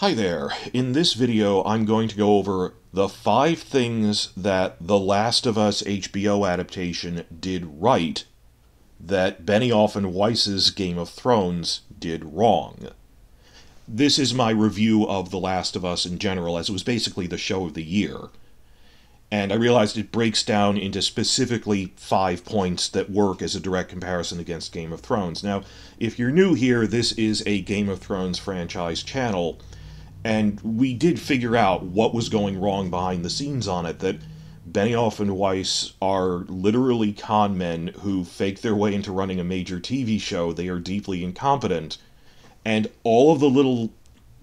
Hi there. In this video, I'm going to go over the 5 things that The Last of Us HBO adaptation did right that Benioff and Weiss's Game of Thrones did wrong. This is my review of The Last of Us in general, as it was basically the show of the year. And I realized it breaks down into specifically 5 points that work as a direct comparison against Game of Thrones. Now, if you're new here, this is a Game of Thrones franchise channel, and we did figure out what was going wrong behind the scenes on it, that Benioff and Weiss are literally con men who fake their way into running a major TV show. They are deeply incompetent, and all of the little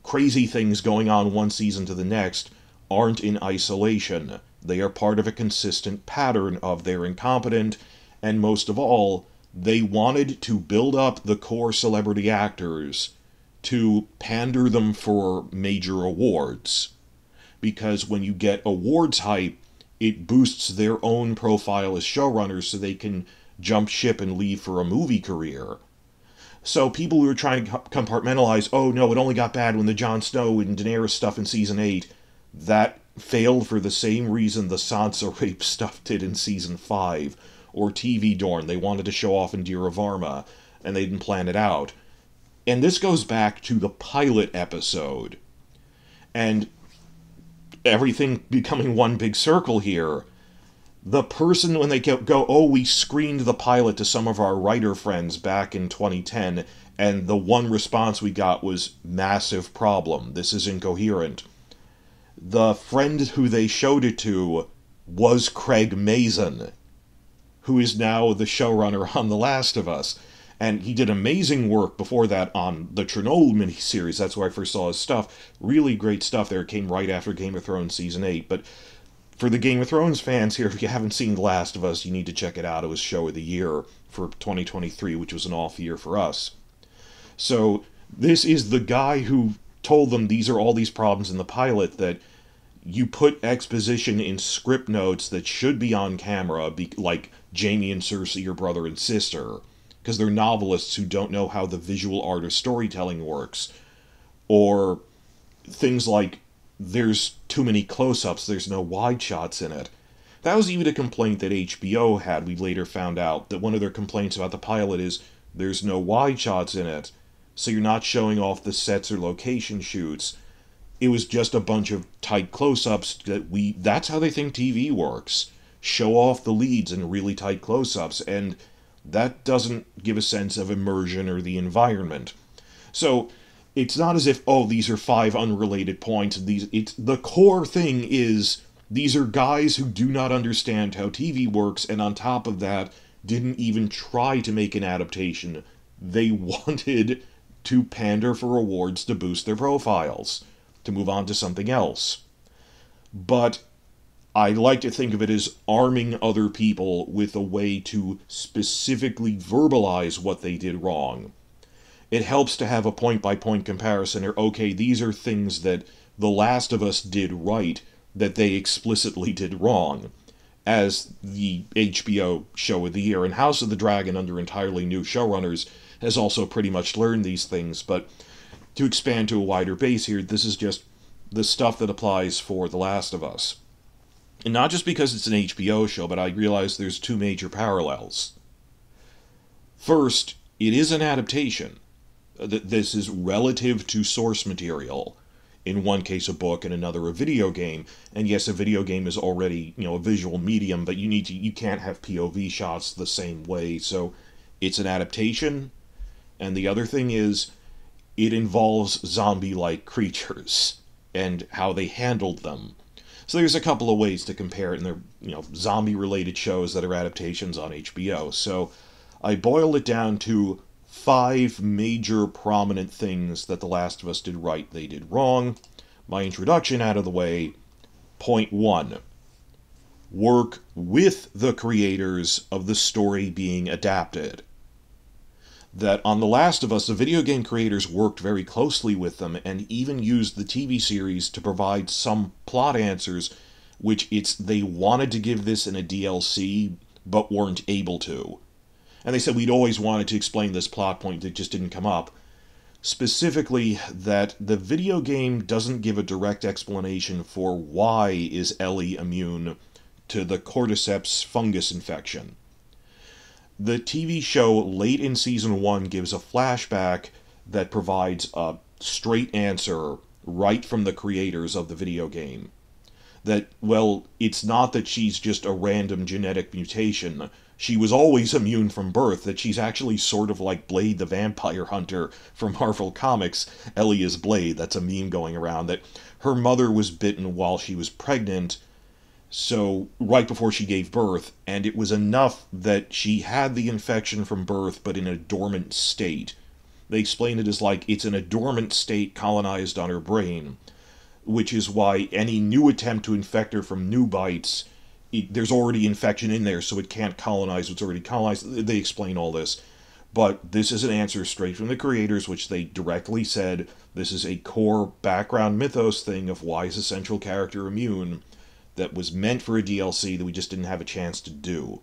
crazy things going on one season to the next aren't in isolation. They are part of a consistent pattern of they're incompetent, and most of all, they wanted to build up the core celebrity actors to pander them for major awards. Because when you get awards hype, it boosts their own profile as showrunners so they can jump ship and leave for a movie career. So people who are trying to compartmentalize, oh no, it only got bad when the Jon Snow and Daenerys stuff in Season 8, that failed for the same reason the Sansa rape stuff did in Season 5, or TV Dorn. They wanted to show off Indira Varma, and they didn't plan it out. And this goes back to the pilot episode. And everything becoming one big circle here. The person, when they go, oh, we screened the pilot to some of our writer friends back in 2010, and the one response we got was, massive problem, this is incoherent. The friend who they showed it to was Craig Mazin, who is now the showrunner on The Last of Us. And he did amazing work before that on the Chernobyl miniseries. That's where I first saw his stuff. Really great stuff there. It came right after Game of Thrones Season 8. But for the Game of Thrones fans here, if you haven't seen The Last of Us, you need to check it out. It was Show of the Year for 2023, which was an off year for us. So this is the guy who told them these are all these problems in the pilot, that you put exposition in script notes that should be on camera, like Jaime and Cersei, your brother and sister, because they're novelists who don't know how the visual art of storytelling works. Or things like, there's too many close-ups, there's no wide shots in it. That was even a complaint that HBO had. We later found out that one of their complaints about the pilot is, there's no wide shots in it, so you're not showing off the sets or location shoots. It was just a bunch of tight close-ups that's how they think TV works. Show off the leads in really tight close-ups, and that doesn't give a sense of immersion or the environment. So it's not as if, oh, these are 5 unrelated points. The core thing is, these are guys who do not understand how TV works, and on top of that, didn't even try to make an adaptation. They wanted to pander for awards to boost their profiles, to move on to something else. But I like to think of it as arming other people with a way to specifically verbalize what they did wrong. It helps to have a point-by-point comparison, or, okay, these are things that The Last of Us did right that they explicitly did wrong, as the HBO show of the year. And House of the Dragon, under entirely new showrunners, has also pretty much learned these things. But to expand to a wider base here, this is just the stuff that applies for The Last of Us. And not just because it's an HBO show, but I realize there's 2 major parallels. First, it is an adaptation. This is relative to source material. In one case a book, and another a video game. And yes, a video game is already, a visual medium, but you can't have POV shots the same way. So it's an adaptation. And the other thing is, it involves zombie-like creatures and how they handled them. So there's a couple of ways to compare it, and they're, zombie-related shows that are adaptations on HBO. So I boiled it down to 5 major prominent things that The Last of Us did right, they did wrong. My introduction out of the way. Point 1. Work with the creators of the story being adapted. That on The Last of Us, the video game creators worked very closely with them, and even used the TV series to provide some plot answers, which they wanted to give this in a DLC, but weren't able to. And they said, we'd always wanted to explain this plot point that just didn't come up. Specifically, that the video game doesn't give a direct explanation for why is Ellie immune to the cordyceps fungus infection. The TV show late in season 1 gives a flashback that provides a straight answer right from the creators of the video game. That, well, it's not that she's just a random genetic mutation. She was always immune from birth, that she's actually sort of like Blade the Vampire Hunter from Marvel Comics. Ellie is Blade, that's a meme going around, that her mother was bitten while she was pregnant, so right before she gave birth, and it was enough that she had the infection from birth but in a dormant state. They explain it as like it's in a dormant state colonized on her brain, which is why any new attempt to infect her from new bites, there's already infection in there, so it can't colonize what's already colonized. They explain all this. But this is an answer straight from the creators, which they directly said this is a core background mythos thing of why is a central character immune that was meant for a DLC that we just didn't have a chance to do.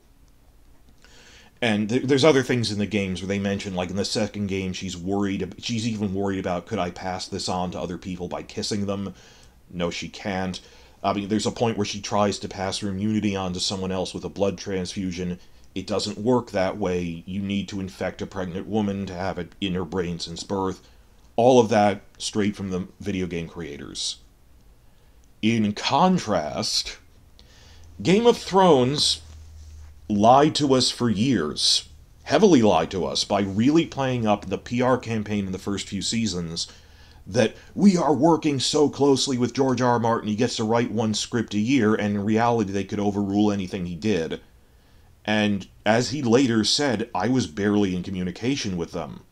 And there's other things in the games where they mention, like in the second game, she's even worried about, could I pass this on to other people by kissing them? No, she can't. I mean, there's a point where she tries to pass her immunity on to someone else with a blood transfusion. It doesn't work that way. You need to infect a pregnant woman to have it in her brain since birth. All of that straight from the video game creators. In contrast, Game of Thrones lied to us for years, heavily lied to us, by really playing up the PR campaign in the first few seasons that we are working so closely with George R. R. Martin, he gets to write one script a year, and in reality they could overrule anything he did. And as he later said, I was barely in communication with them.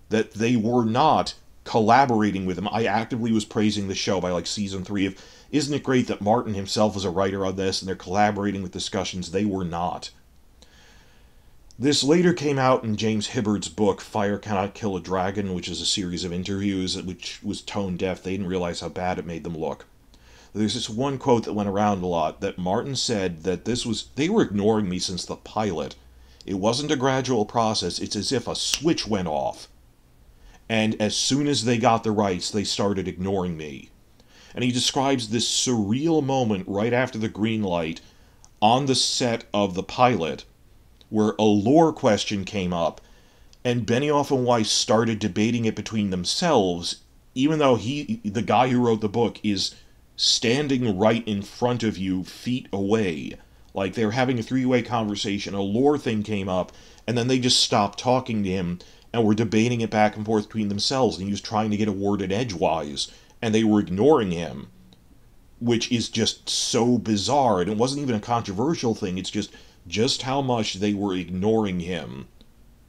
That they were not collaborating with him. I actively was praising the show by like season 3 of, isn't it great that Martin himself is a writer on this and they're collaborating with discussions? They were not. This later came out in James Hibbard's book, Fire Cannot Kill a Dragon, which is a series of interviews which was tone deaf. They didn't realize how bad it made them look. There's this one quote that went around a lot that Martin said that they were ignoring me since the pilot. It wasn't a gradual process, it's as if a switch went off. And as soon as they got the rights, they started ignoring me. And he describes this surreal moment right after the green light on the set of the pilot where a lore question came up and Benioff and Weiss started debating it between themselves, even though the guy who wrote the book, is standing right in front of you, feet away. Like, they were having a three-way conversation, a lore thing came up, and then they just stopped talking to him and were debating it back and forth between themselves, and he was trying to get a word in edgewise, and they were ignoring him, which is just so bizarre. And it wasn't even a controversial thing, it's just how much they were ignoring him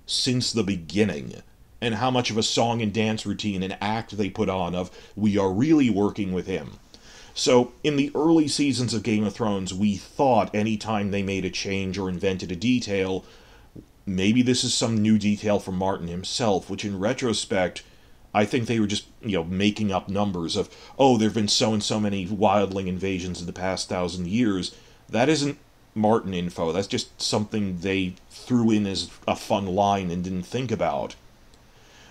since the beginning, and how much of a song and dance routine and act they put on of, we are really working with him. So, in the early seasons of Game of Thrones, we thought anytime they made a change or invented a detail, maybe this is some new detail from Martin himself, which in retrospect, I think they were just, making up numbers of, oh, there have been so and so many wildling invasions in the past 1,000 years. That isn't Martin info, that's just something they threw in as a fun line and didn't think about.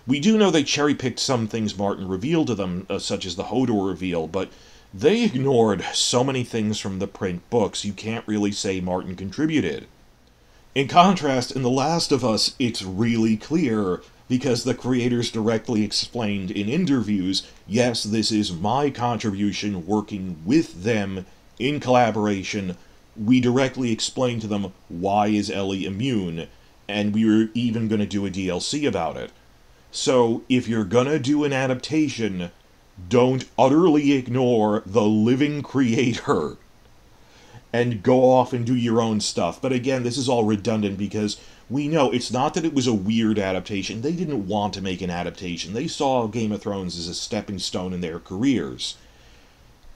We do know they cherry-picked some things Martin revealed to them, such as the Hodor reveal, but they ignored so many things from the print books, you can't really say Martin contributed. In contrast, in The Last of Us, it's really clear, because the creators directly explained in interviews, yes, this is my contribution working with them in collaboration. We directly explained to them, why is Ellie immune, and we were even going to do a DLC about it. So, if you're going to do an adaptation, don't utterly ignore the living creator and go off and do your own stuff. But again, this is all redundant because we know it's not that it was a weird adaptation. They didn't want to make an adaptation. They saw Game of Thrones as a stepping stone in their careers.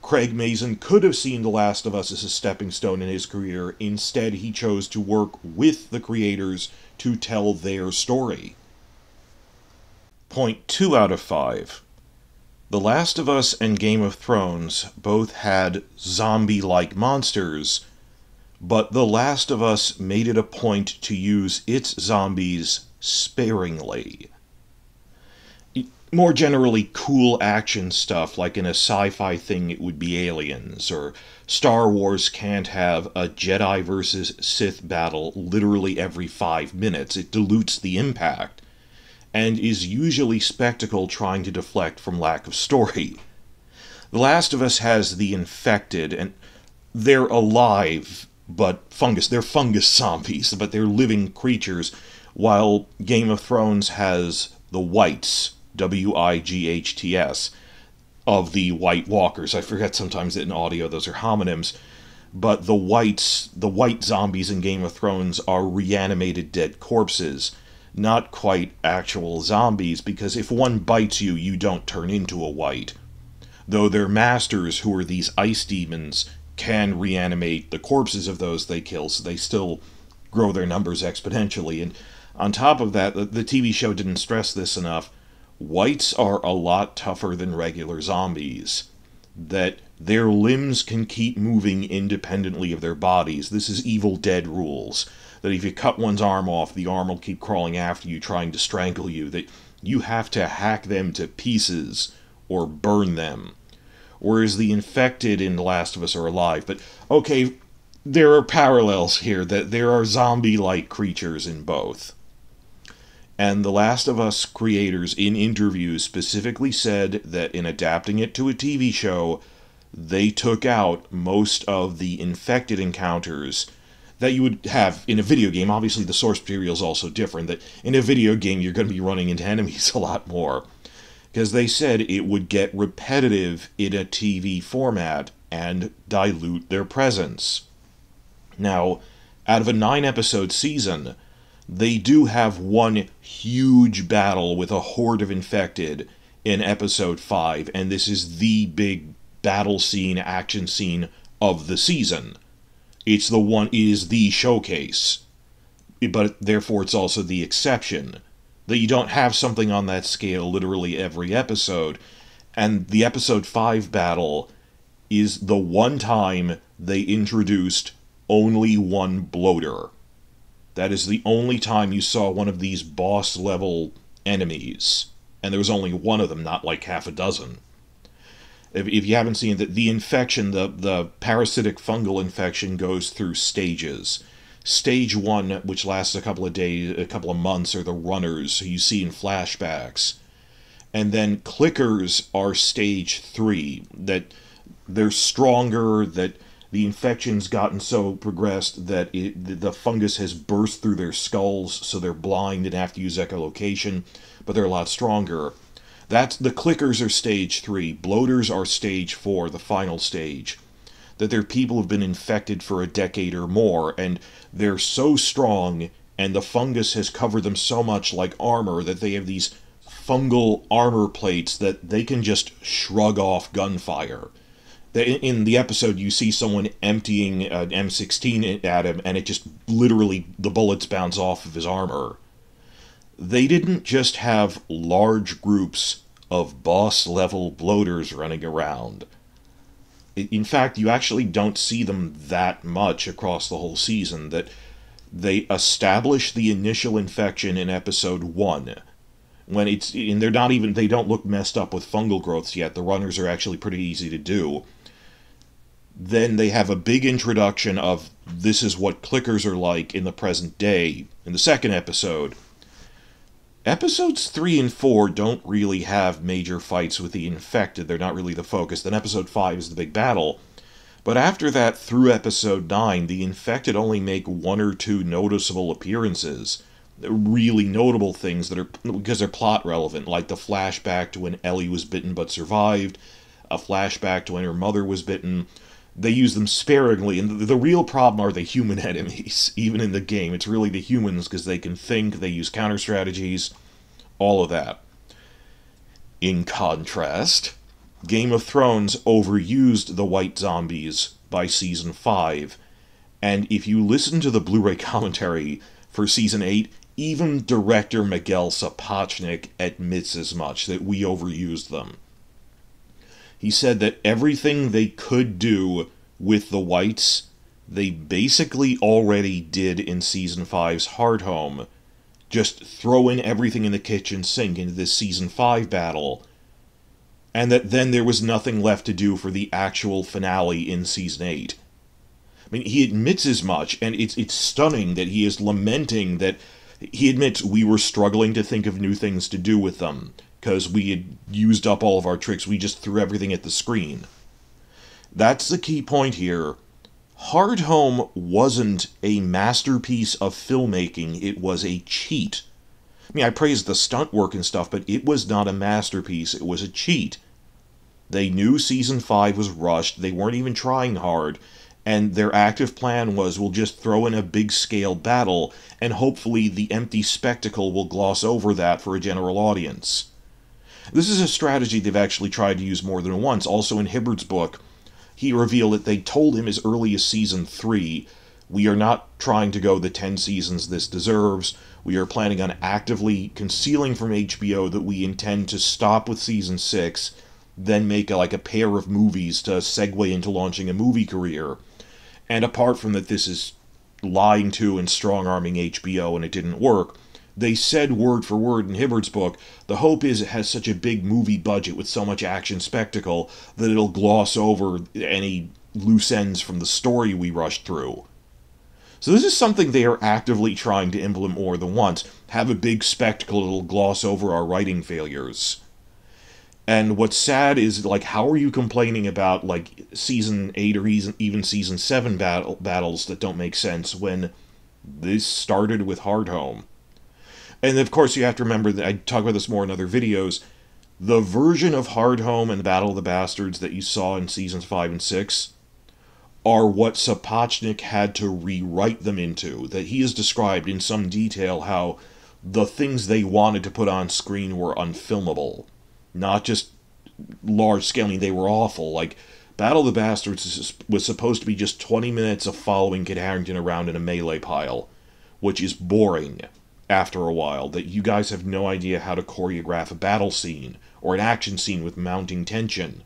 Craig Mazin could have seen The Last of Us as a stepping stone in his career. Instead, he chose to work with the creators to tell their story. Point 2 out of 5. The Last of Us and Game of Thrones both had zombie-like monsters, but The Last of Us made it a point to use its zombies sparingly. more generally cool action stuff, like in a sci-fi thing it would be Aliens, or Star Wars can't have a Jedi versus Sith battle literally every 5 minutes. It dilutes the impact, and is usually spectacle trying to deflect from lack of story. The Last of Us has the infected, and they're alive, but they're fungus zombies, but they're living creatures, while Game of Thrones has the Wights, Wights, of the White Walkers. I forget sometimes that in audio those are homonyms, but the Wights, the white zombies in Game of Thrones, are reanimated dead corpses, not quite actual zombies, because if one bites you, you don't turn into a Wight. Though their masters, who are these ice demons, can reanimate the corpses of those they kill, so they still grow their numbers exponentially. And on top of that, the TV show didn't stress this enough, Wights are a lot tougher than regular zombies. That their limbs can keep moving independently of their bodies. This is Evil Dead rules. That if you cut one's arm off, the arm will keep crawling after you, trying to strangle you. That you have to hack them to pieces or burn them. Whereas the infected in The Last of Us are alive. But, okay, there are parallels here, that there are zombie-like creatures in both. And The Last of Us creators in interviews specifically said that in adapting it to a TV show, they took out most of the infected encounters that you would have in a video game. Obviously, the source material is also different, that in a video game you're going to be running into enemies a lot more. Because they said it would get repetitive in a TV format and dilute their presence. Now, out of a 9-episode season, they do have one huge battle with a horde of infected in episode 5, and this is the big battle scene, action scene of the season. It is the showcase, but therefore it's also the exception. That you don't have something on that scale literally every episode, and the episode 5 battle is the one time they introduced only one bloater. That is the only time you saw one of these boss-level enemies, and there was only one of them, not like half a dozen. If you haven't seen it, the infection, the parasitic fungal infection goes through stages. Stage 1, which lasts a couple of days, a couple of months, are the runners who you see in flashbacks. And then clickers are stage 3, that they're stronger, that the infection's gotten so progressed that the fungus has burst through their skulls, so they're blind and have to use echolocation, but they're a lot stronger. The clickers are stage 3. Bloaters are stage 4, the final stage. That they're people who've been infected for a decade or more, and they're so strong, and the fungus has covered them so much like armor, that they have these fungal armor plates that they can just shrug off gunfire. In the episode, you see someone emptying an M16 at him, and it just literally, the bullets bounce off of his armor. They didn't just have large groups of boss-level bloaters running around. In fact, you actually don't see them that much across the whole season. That they establish the initial infection in episode 1. And they don't look messed up with fungal growths yet. The runners are actually pretty easy to do. Then they have a big introduction of this is what clickers are like in the present day in the second episode. Episodes 3 and 4 don't really have major fights with the infected. They're not really the focus. Then episode 5 is the big battle. But after that, through episode 9, the infected only make 1 or 2 noticeable appearances. Really notable things that are, because they're plot relevant, like the flashback to when Ellie was bitten but survived, a flashback to when her mother was bitten. They use them sparingly, and the real problem are the human enemies, even in the game. It's really the humans, because they can think, they use counter-strategies, all of that. In contrast, Game of Thrones overused the white zombies by Season 5, and if you listen to the Blu-ray commentary for Season 8, even director Miguel Sapochnik admits as much, that we overused them. He said that everything they could do with the whites, they basically already did in Season 5's Hardhome, just throwing everything in the kitchen sink into this Season 5 battle, and that then there was nothing left to do for the actual finale in Season 8. I mean, he admits as much, and it's stunning that he is lamenting that he admits we were struggling to think of new things to do with them, because we had used up all of our tricks, we just threw everything at the screen. That's the key point here. Hard Home wasn't a masterpiece of filmmaking, it was a cheat. I mean, I praised the stunt work and stuff, but it was not a masterpiece, it was a cheat. They knew Season 5 was rushed, they weren't even trying hard, and their active plan was, we'll just throw in a big-scale battle, and hopefully the empty spectacle will gloss over that for a general audience. This is a strategy they've actually tried to use more than once. Also in Hibbert's book, he revealed that they told him as early as Season 3, we are not trying to go the 10 seasons this deserves, we are planning on actively concealing from HBO that we intend to stop with Season 6, then make a pair of movies to segue into launching a movie career. And apart from that this is lying to and strong-arming HBO and it didn't work, they said word for word in Hibbert's book, the hope is it has such a big movie budget with so much action spectacle that it'll gloss over any loose ends from the story we rushed through. So this is something they are actively trying to implement more than once. Have a big spectacle that'll gloss over our writing failures. And what's sad is, how are you complaining about, Season 8 or even Season 7 battles that don't make sense when this started with Hard Home? And of course you have to remember that I talk about this more in other videos. The version of Hard Home and the Battle of the Bastards that you saw in Seasons 5 and 6 are what Sapochnik had to rewrite them into. That he has described in some detail how the things they wanted to put on screen were unfilmable. Not just large scale, I mean, they were awful. Battle of the Bastards was supposed to be just 20 minutes of following Kit Harington around in a melee pile, which is boring after a while, that you guys have no idea how to choreograph a battle scene, or an action scene with mounting tension.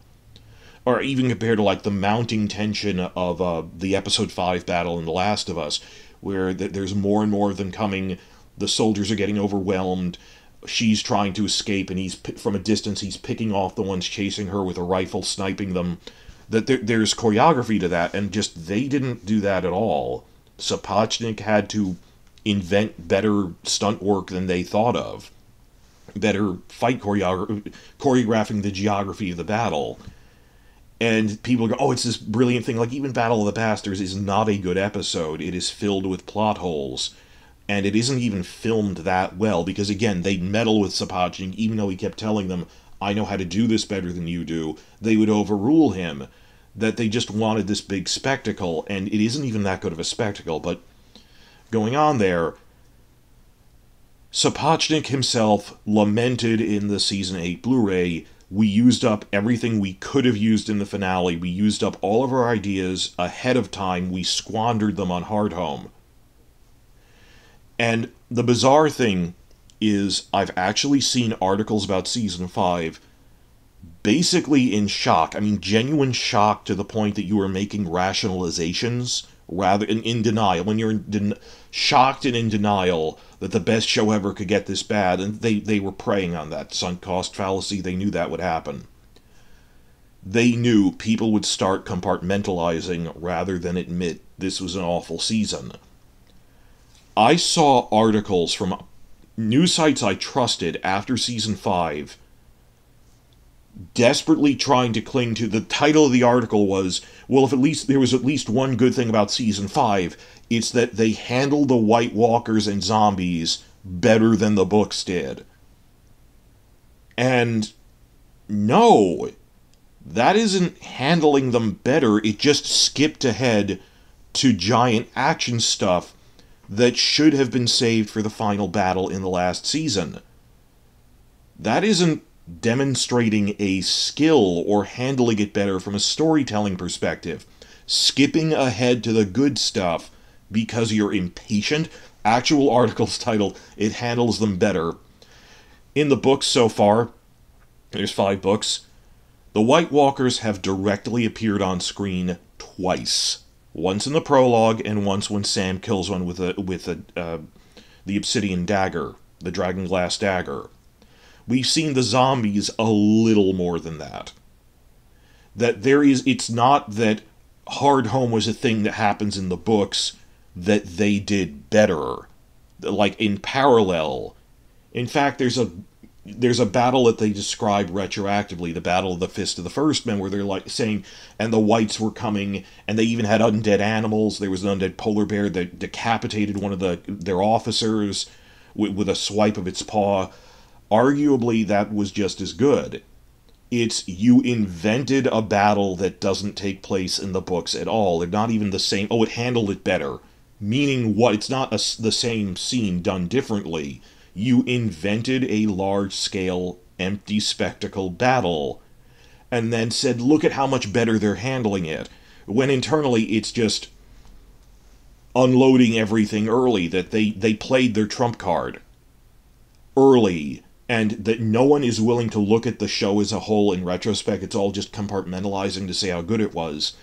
Or even compared to, the mounting tension of the Episode 5 battle in The Last of Us, where there's more and more of them coming, the soldiers are getting overwhelmed, she's trying to escape, and from a distance he's picking off the ones chasing her with a rifle, sniping them. That there's choreography to that, and just they didn't do that at all. Sapochnik had to invent better stunt work than they thought of. Better fight choreographing the geography of the battle. And people go, oh, it's this brilliant thing. Even Battle of the Bastards is not a good episode. It is filled with plot holes. And it isn't even filmed that well, because again, they meddle with Sapochnik, even though he kept telling them, I know how to do this better than you do. They would overrule him, that they just wanted this big spectacle, and it isn't even that good of a spectacle. But going on there, Sapochnik himself lamented in the Season 8 Blu-ray, we used up everything we could have used in the finale, we used up all of our ideas ahead of time, we squandered them on Hard Home. And the bizarre thing is, I've actually seen articles about Season 5 basically in shock. I mean, genuine shock to the point that you are making rationalizations rather in denial. When you're shocked and in denial that the best show ever could get this bad, and they were preying on that sunk cost fallacy. They knew that would happen. They knew people would start compartmentalizing rather than admit this was an awful season. I saw articles from news sites I trusted after Season 5 desperately trying to cling to... The title of the article was, well, if there was at least one good thing about Season 5, it's that they handled the White Walkers and zombies better than the books did. And no, that isn't handling them better, it just skipped ahead to giant action stuff that should have been saved for the final battle in the last season. That isn't demonstrating a skill or handling it better from a storytelling perspective. Skipping ahead to the good stuff because you're impatient. Actual articles titled, it handles them better. In the books so far, there's 5 books, the White Walkers have directly appeared on screen twice. Once in the prologue, and once when Sam kills one with a the obsidian dagger, the dragonglass dagger. We've seen the zombies a little more than that. It's not that hard home was a thing that happens in the books that they did better. Like, in parallel. In fact, there's a battle that they describe retroactively, the Battle of the Fist of the First Men, where they're like saying, and the whites were coming, and they even had undead animals. There was an undead polar bear that decapitated one of their officers with a swipe of its paw. Arguably, that was just as good. It's, you invented a battle that doesn't take place in the books at all. They're not even the same. Oh, it handled it better. Meaning what? It's not the same scene done differently. You invented a large-scale, empty spectacle battle, and then said, look at how much better they're handling it. When internally, it's just unloading everything early, that they played their trump card early, and that no one is willing to look at the show as a whole in retrospect. It's all just compartmentalizing to say how good it was.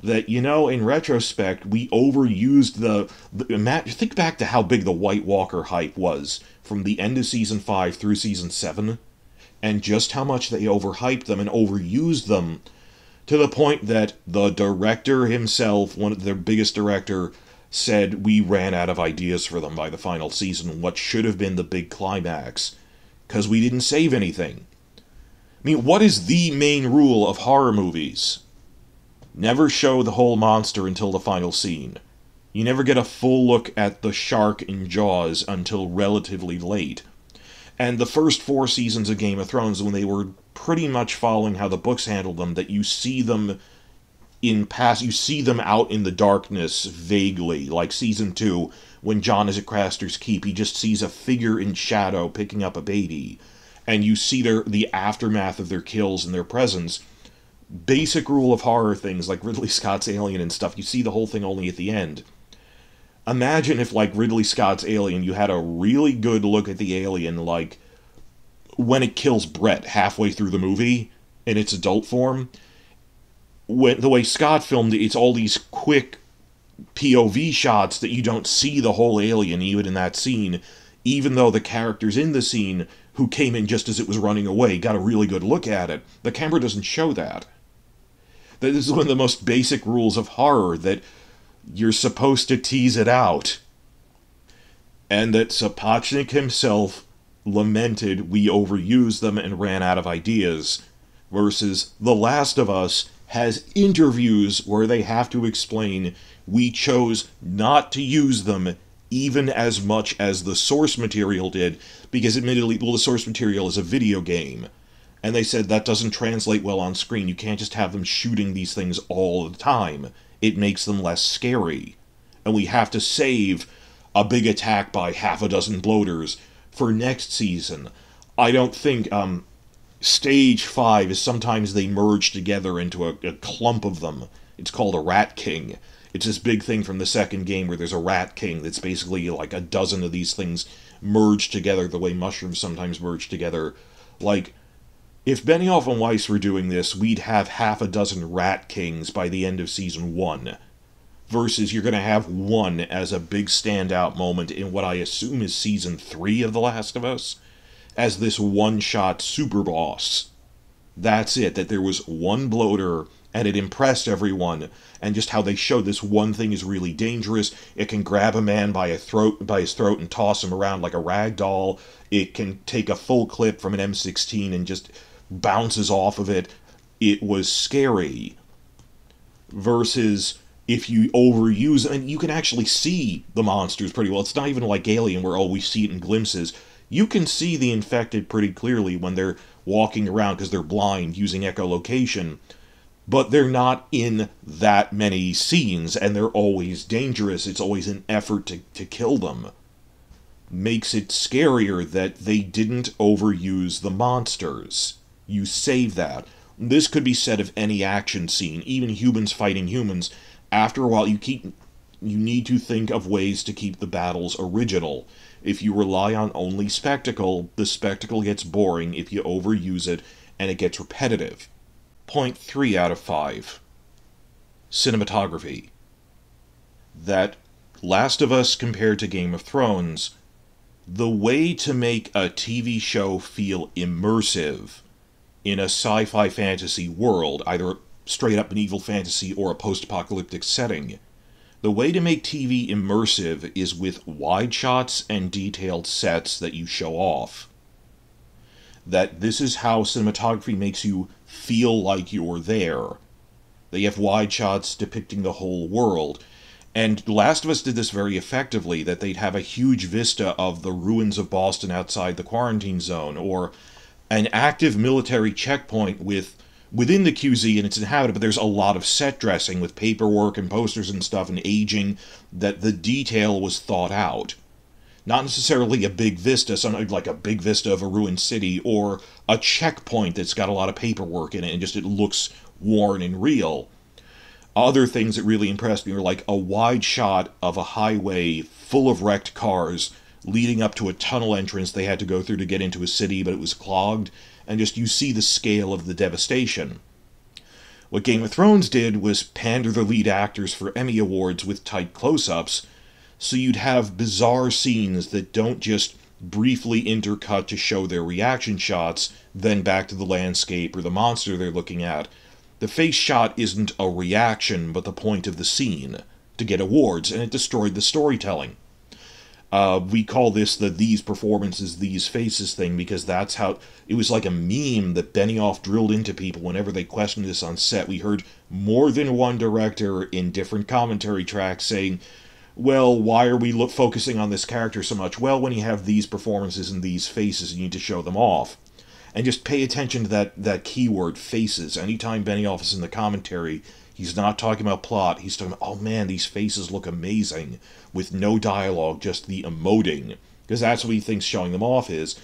That, in retrospect, we overused think back to how big the White Walker hype was from the end of Season 5 through Season 7, and just how much they overhyped them and overused them, to the point that the director himself, their biggest director, said we ran out of ideas for them by the final season, what should have been the big climax, because we didn't save anything. I mean, what is the main rule of horror movies? Never show the whole monster until the final scene. You never get a full look at the shark in Jaws until relatively late. And the first 4 seasons of Game of Thrones, when they were pretty much following how the books handled them, that you see them you see them out in the darkness vaguely, like Season 2, when Jon is at Craster's Keep, he just sees a figure in shadow picking up a baby, and you see the aftermath of their kills and their presence. Basic rule of horror things like Ridley Scott's Alien and stuff, you see the whole thing only at the end. Imagine if, like Ridley Scott's Alien, you had a really good look at the alien, like, when it kills Brett halfway through the movie, in its adult form. The way Scott filmed it, it's all these quick POV shots that you don't see the whole alien even in that scene, even though the characters in the scene, who came in just as it was running away, got a really good look at it. The camera doesn't show that. This is one of the most basic rules of horror, that you're supposed to tease it out. And that Sapochnik himself lamented we overused them and ran out of ideas, versus The Last of Us has interviews where they have to explain we chose not to use them even as much as the source material did, because admittedly, the source material is a video game. And they said that doesn't translate well on screen. You can't just have them shooting these things all the time. It makes them less scary. And we have to save a big attack by half a dozen bloaters for next season. I don't think, Stage 5 is sometimes they merge together into a clump of them. It's called a Rat King. It's this big thing from the second game where there's a Rat King that's basically like a dozen of these things merged together the way mushrooms sometimes merge together. Like, if Benioff and Weiss were doing this, we'd have half a dozen Rat Kings by the end of Season 1. Versus you're going to have one as a big standout moment in what I assume is Season 3 of The Last of Us, as this one-shot super boss. That's it, that there was one bloater, and it impressed everyone, and just how they showed this one thing is really dangerous. It can grab a man by his throat and toss him around like a rag doll. It can take a full clip from an M16 and just bounces off of it. It was scary. Versus if you overuse, and you can actually see the monsters pretty well. It's not even like Alien where, we see it in glimpses. You can see the infected pretty clearly when they're walking around because they're blind using echolocation, but they're not in that many scenes, and they're always dangerous. It's always an effort to kill them. Makes it scarier that they didn't overuse the monsters. You save that. This could be said of any action scene, even humans fighting humans. After a while, you need to think of ways to keep the battles original. If you rely on only spectacle, the spectacle gets boring if you overuse it, and it gets repetitive. Point 3 out of 5. Cinematography. That Last of Us compared to Game of Thrones The way to make a TV show feel immersive in a sci-fi fantasy world, either straight up medieval fantasy or a post-apocalyptic setting, the way to make TV immersive is with wide shots and detailed sets that you show off. That this is how cinematography makes you feel like you're there. They have wide shots depicting the whole world. And Last of Us did this very effectively, that they'd have a huge vista of the ruins of Boston outside the quarantine zone, or an active military checkpoint within the QZ and it's inhabited, but there's a lot of set dressing with paperwork and posters and stuff and aging, that the detail was thought out. Not necessarily a big vista, something like a big vista of a ruined city, or a checkpoint that's got a lot of paperwork in it and just it looks worn and real. Other things that really impressed me were like a wide shot of a highway full of wrecked cars leading up to a tunnel entrance they had to go through to get into a city, but it was clogged, and just you see the scale of the devastation. What Game of Thrones did was pander the lead actors for Emmy Awards with tight close-ups, so you'd have bizarre scenes that don't just briefly intercut to show their reaction shots, then back to the landscape or the monster they're looking at. The face shot isn't a reaction, but the point of the scene, to get awards, and it destroyed the storytelling. We call this the these performances, these faces thing, because that's how, it was like a meme that Benioff drilled into people whenever they questioned this on set. We heard more than one director in different commentary tracks saying, well, why are we focusing on this character so much? Well, when you have these performances and these faces, you need to show them off. And just pay attention to that keyword, faces. Anytime Benioff is in the commentary, he's not talking about plot. He's talking about, oh man, these faces look amazing, with no dialogue, just the emoting. Because that's what he thinks showing them off is.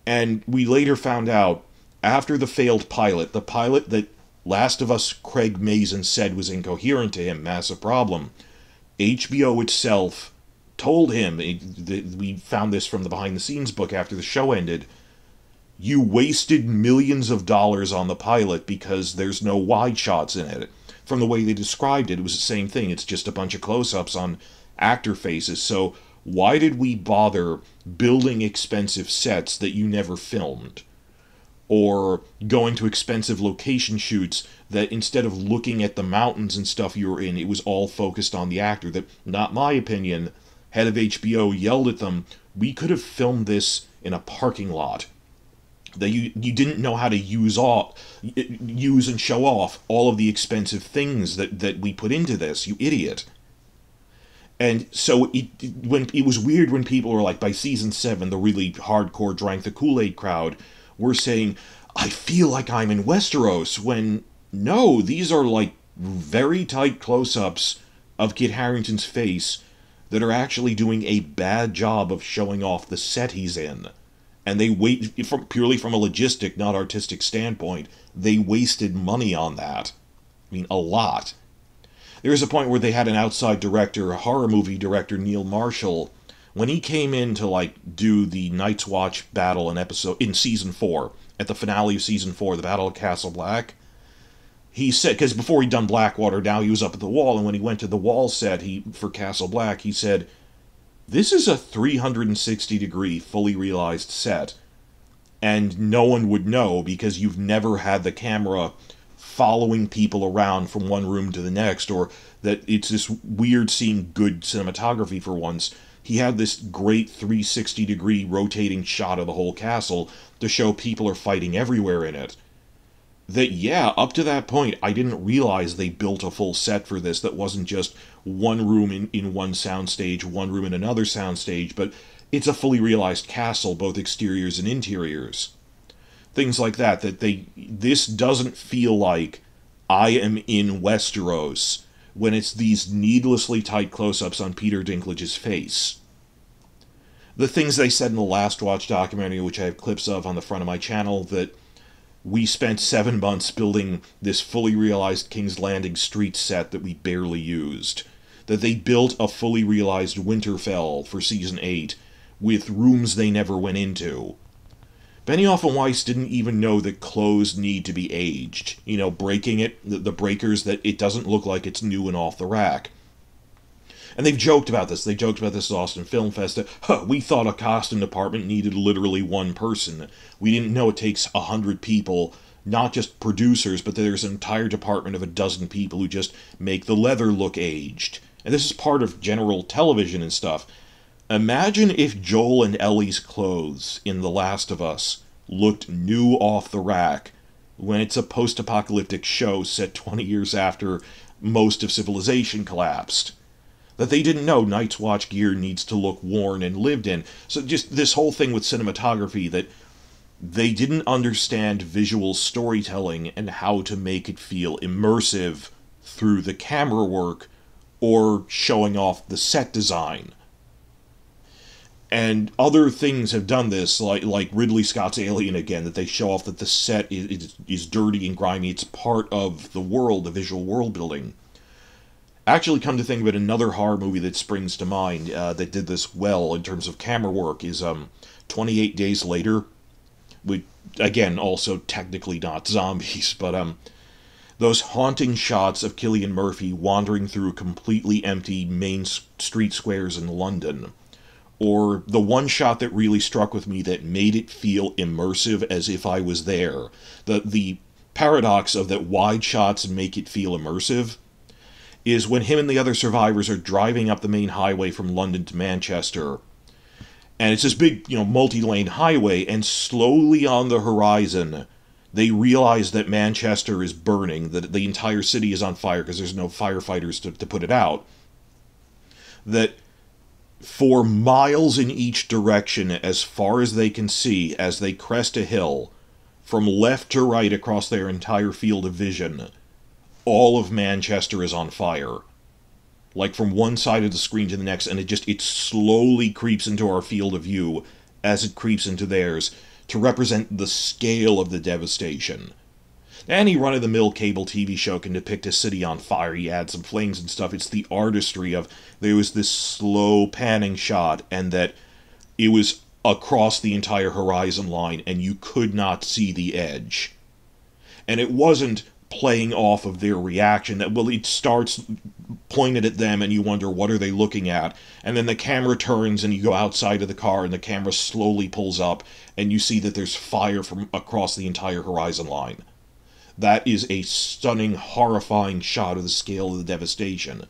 And we later found out, after the failed pilot, the pilot that Last of Us Craig Mazin said was incoherent to him, massive problem, HBO itself told him, we found this from the behind-the-scenes book after the show ended, you wasted millions of dollars on the pilot because there's no wide shots in it. From the way they described it, it was the same thing. It's just a bunch of close-ups on actor faces. So why did we bother building expensive sets that you never filmed? Or going to expensive location shoots that instead of looking at the mountains and stuff you were in, it was all focused on the actor. That, not my opinion, head of HBO yelled at them, we could have filmed this in a parking lot. That you didn't know how to use and show off all of the expensive things that we put into this, you idiot. And so it was weird when people were like, by season 7, the really hardcore drank the Kool-Aid crowd were saying, I feel like I'm in Westeros, when no, these are like very tight close-ups of Kit Harington's face that are actually doing a bad job of showing off the set he's in. And they purely from a logistic, not artistic standpoint, they wasted money on that. I mean, a lot. There was a point where they had an outside director, a horror movie director, Neil Marshall, when he came in to do the Night's Watch battle in season 4, at the finale of season 4, the Battle of Castle Black, he said, because before he'd done Blackwater, now he was up at the wall, and when he went to the wall set for Castle Black, he said, this is a 360-degree, fully realized set, and no one would know because you've never had the camera following people around from one room to the next, or that it's this weird seeing good cinematography for once. He had this great 360-degree rotating shot of the whole castle to show people are fighting everywhere in it. That, yeah, up to that point, I didn't realize they built a full set for this that wasn't just one room in one soundstage, one room in another soundstage, but it's a fully realized castle, both exteriors and interiors. Things like that this doesn't feel like I am in Westeros when it's these needlessly tight close-ups on Peter Dinklage's face. The things they said in the Last Watch documentary, which I have clips of on the front of my channel, that we spent 7 months building this fully realized King's Landing street set that we barely used. That they built a fully realized Winterfell for Season 8 with rooms they never went into. Benioff and Weiss didn't even know that clothes need to be aged. Breaking it, the breakers, that it doesn't look like it's new and off the rack. And they've joked about this. They joked about this at Austin Film Fest. That, we thought a casting department needed literally one person. We didn't know it takes 100 people, not just producers, but there's an entire department of a dozen people who just make the leather look aged. And this is part of general television and stuff. Imagine if Joel and Ellie's clothes in The Last of Us looked new off the rack when it's a post-apocalyptic show set 20 years after most of civilization collapsed. That they didn't know Night's Watch gear needs to look worn and lived in. So just this whole thing with cinematography, that they didn't understand visual storytelling and how to make it feel immersive through the camera work or showing off the set design. And other things have done this, like Ridley Scott's Alien again, that they show off that the set is dirty and grimy. It's part of the world, the visual world building. Actually, come to think of it, another horror movie that springs to mind that did this well in terms of camera work is 28 Days Later, which, again, also technically not zombies, but those haunting shots of Cillian Murphy wandering through completely empty main street squares in London. Or the one shot that really struck with me that made it feel immersive as if I was there. The paradox of that wide shots make it feel immersive is when him and the other survivors are driving up the main highway from London to Manchester. And it's this big, multi-lane highway, and slowly on the horizon, they realize that Manchester is burning, that the entire city is on fire because there's no firefighters to put it out. That for miles in each direction, as far as they can see, as they crest a hill, from left to right across their entire field of vision, all of Manchester is on fire. Like from one side of the screen to the next, and it slowly creeps into our field of view as it creeps into theirs, to represent the scale of the devastation. Any run-of-the-mill cable TV show can depict a city on fire. You add some flames and stuff. It's the artistry of, there was this slow panning shot, and that it was across the entire horizon line, and you could not see the edge. And it wasn't playing off of their reaction, that, well, it starts pointed at them, and you wonder, what are they looking at? And then the camera turns, and you go outside of the car, and the camera slowly pulls up, and you see that there's fire from across the entire horizon line. That is a stunning, horrifying shot of the scale of the devastation.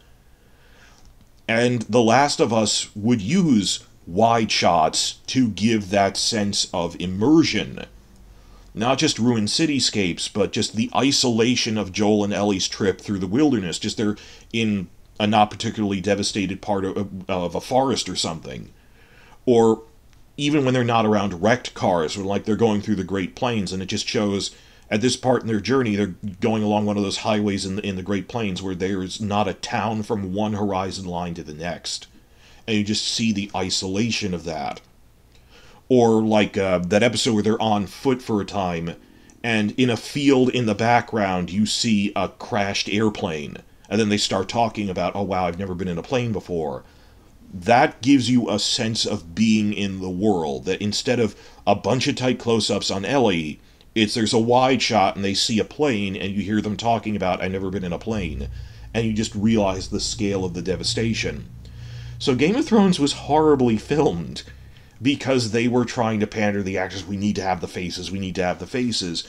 And The Last of Us would use wide shots to give that sense of immersion. Not just ruined cityscapes, but just the isolation of Joel and Ellie's trip through the wilderness. Just they're in a not particularly devastated part of a forest or something. Or even when they're not around wrecked cars, or like they're going through the Great Plains, and it just shows, at this part in their journey, they're going along one of those highways in the Great Plains where there's not a town from one horizon line to the next. And you just see the isolation of that. Or like that episode where they're on foot for a time, and in a field in the background you see a crashed airplane. And then they start talking about, oh wow, I've never been in a plane before. That gives you a sense of being in the world. That instead of a bunch of tight close-ups on Ellie, there's a wide shot and they see a plane and you hear them talking about, I've never been in a plane. And you just realize the scale of the devastation. So Game of Thrones was horribly filmed because they were trying to pander to the actors. We need to have the faces, we need to have the faces.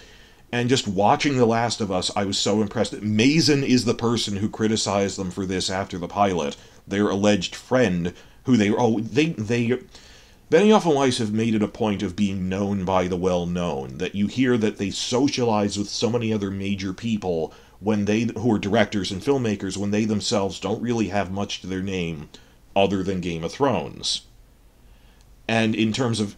And just watching The Last of Us, I was so impressed. Mason is the person who criticized them for this after the pilot. Their alleged friend, who Benioff and Weiss have made it a point of being known by the well-known, that you hear that they socialize with so many other major people who are directors and filmmakers when they themselves don't really have much to their name other than Game of Thrones. And in terms of,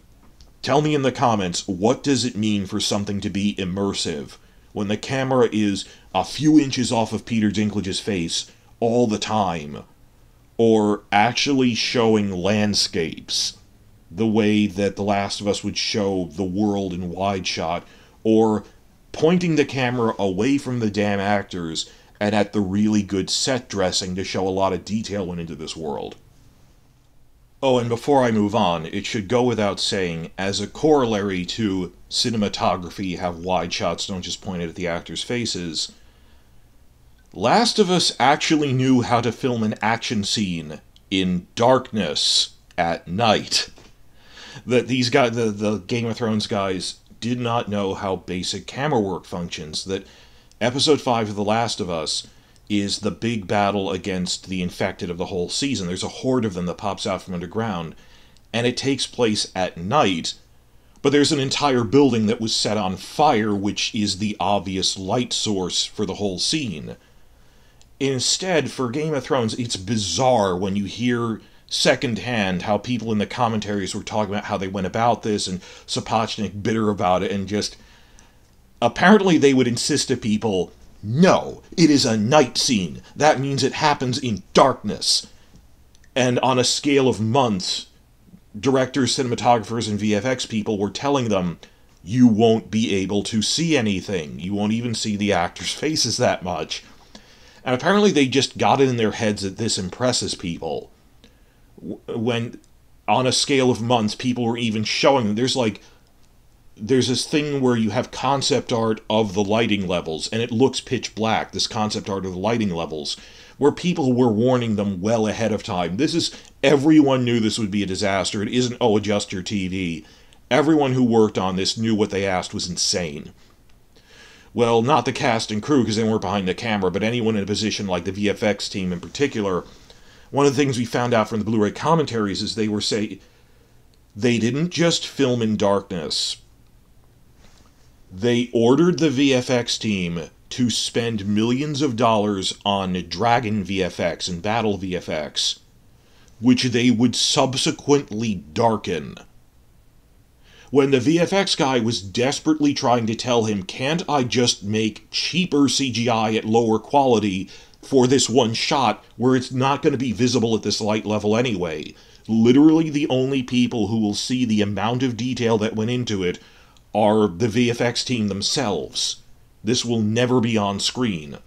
tell me in the comments, what does it mean for something to be immersive when the camera is a few inches off of Peter Dinklage's face all the time, or actually showing landscapes the way that The Last of Us would show the world in wide shot, or pointing the camera away from the damn actors and at the really good set dressing to show a lot of detail went into this world. Oh, and before I move on, it should go without saying, as a corollary to cinematography, have wide shots, don't just point it at the actors' faces, Last of Us actually knew how to film an action scene in darkness at night. That these guys, the Game of Thrones guys, did not know how basic camera work functions. That episode 5 of The Last of Us is the big battle against the infected of the whole season. There's a horde of them that pops out from underground, and it takes place at night, but there's an entire building that was set on fire, which is the obvious light source for the whole scene. Instead, for Game of Thrones, it's bizarre when you hear secondhand how people in the commentaries were talking about how they went about this, and Sapochnik bitter about it, and just... Apparently they would insist to people, no, it is a night scene. That means it happens in darkness. And on a scale of months, directors, cinematographers, and VFX people were telling them, you won't be able to see anything. You won't even see the actors' faces that much. And apparently they just got it in their heads that this impresses people. When, on a scale of months, people were even showing them, there's this thing where you have concept art of the lighting levels, and it looks pitch black, this concept art of the lighting levels, where people were warning them well ahead of time. Everyone knew this would be a disaster. It isn't, oh, adjust your TV. Everyone who worked on this knew what they asked was insane. Well, not the cast and crew, because they weren't behind the camera, but anyone in a position like the VFX team in particular. One of the things we found out from the Blu-ray commentaries is they didn't just film in darkness. They ordered the VFX team to spend millions of dollars on Dragon VFX and Battle VFX, which they would subsequently darken. When the VFX guy was desperately trying to tell him, can't I just make cheaper CGI at lower quality for this one shot where it's not going to be visible at this light level anyway? Literally the only people who will see the amount of detail that went into it are the VFX team themselves. This will never be on screen.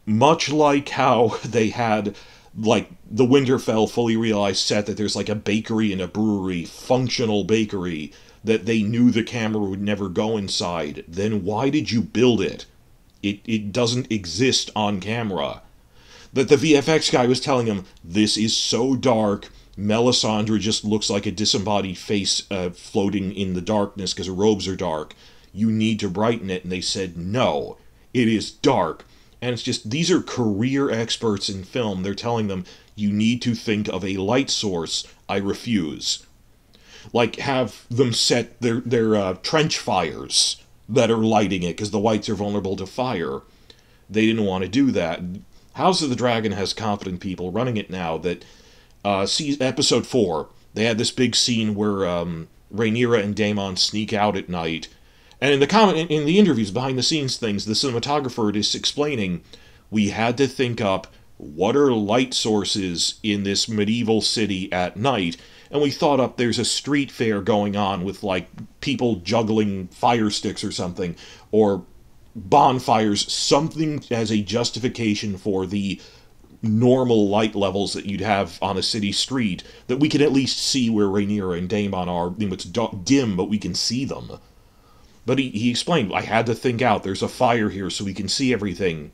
Much like how they had, like, the Winterfell fully realized set that there's like a bakery and a brewery, functional bakery, that they knew the camera would never go inside. Then why did you build it? It doesn't exist on camera. That the VFX guy was telling him, this is so dark, Melisandre just looks like a disembodied face floating in the darkness because her robes are dark. You need to brighten it. And they said, no, it is dark. And it's just, these are career experts in film. They're telling them, you need to think of a light source. I refuse. Like, have them set their trench fires that are lighting it because the whites are vulnerable to fire. They didn't want to do that. House of the Dragon has competent people running it now that... episode 4, they had this big scene where Rhaenyra and Daemon sneak out at night, and in the interviews, behind the scenes things, the cinematographer is explaining, we had to think up what are light sources in this medieval city at night, and we thought up there's a street fair going on with like people juggling fire sticks or something, or bonfires, something as a justification for the normal light levels that you'd have on a city street, that we can at least see where Rhaenyra and Daemon are. It's dim, but we can see them. But he explained, I had to think out, there's a fire here so we can see everything.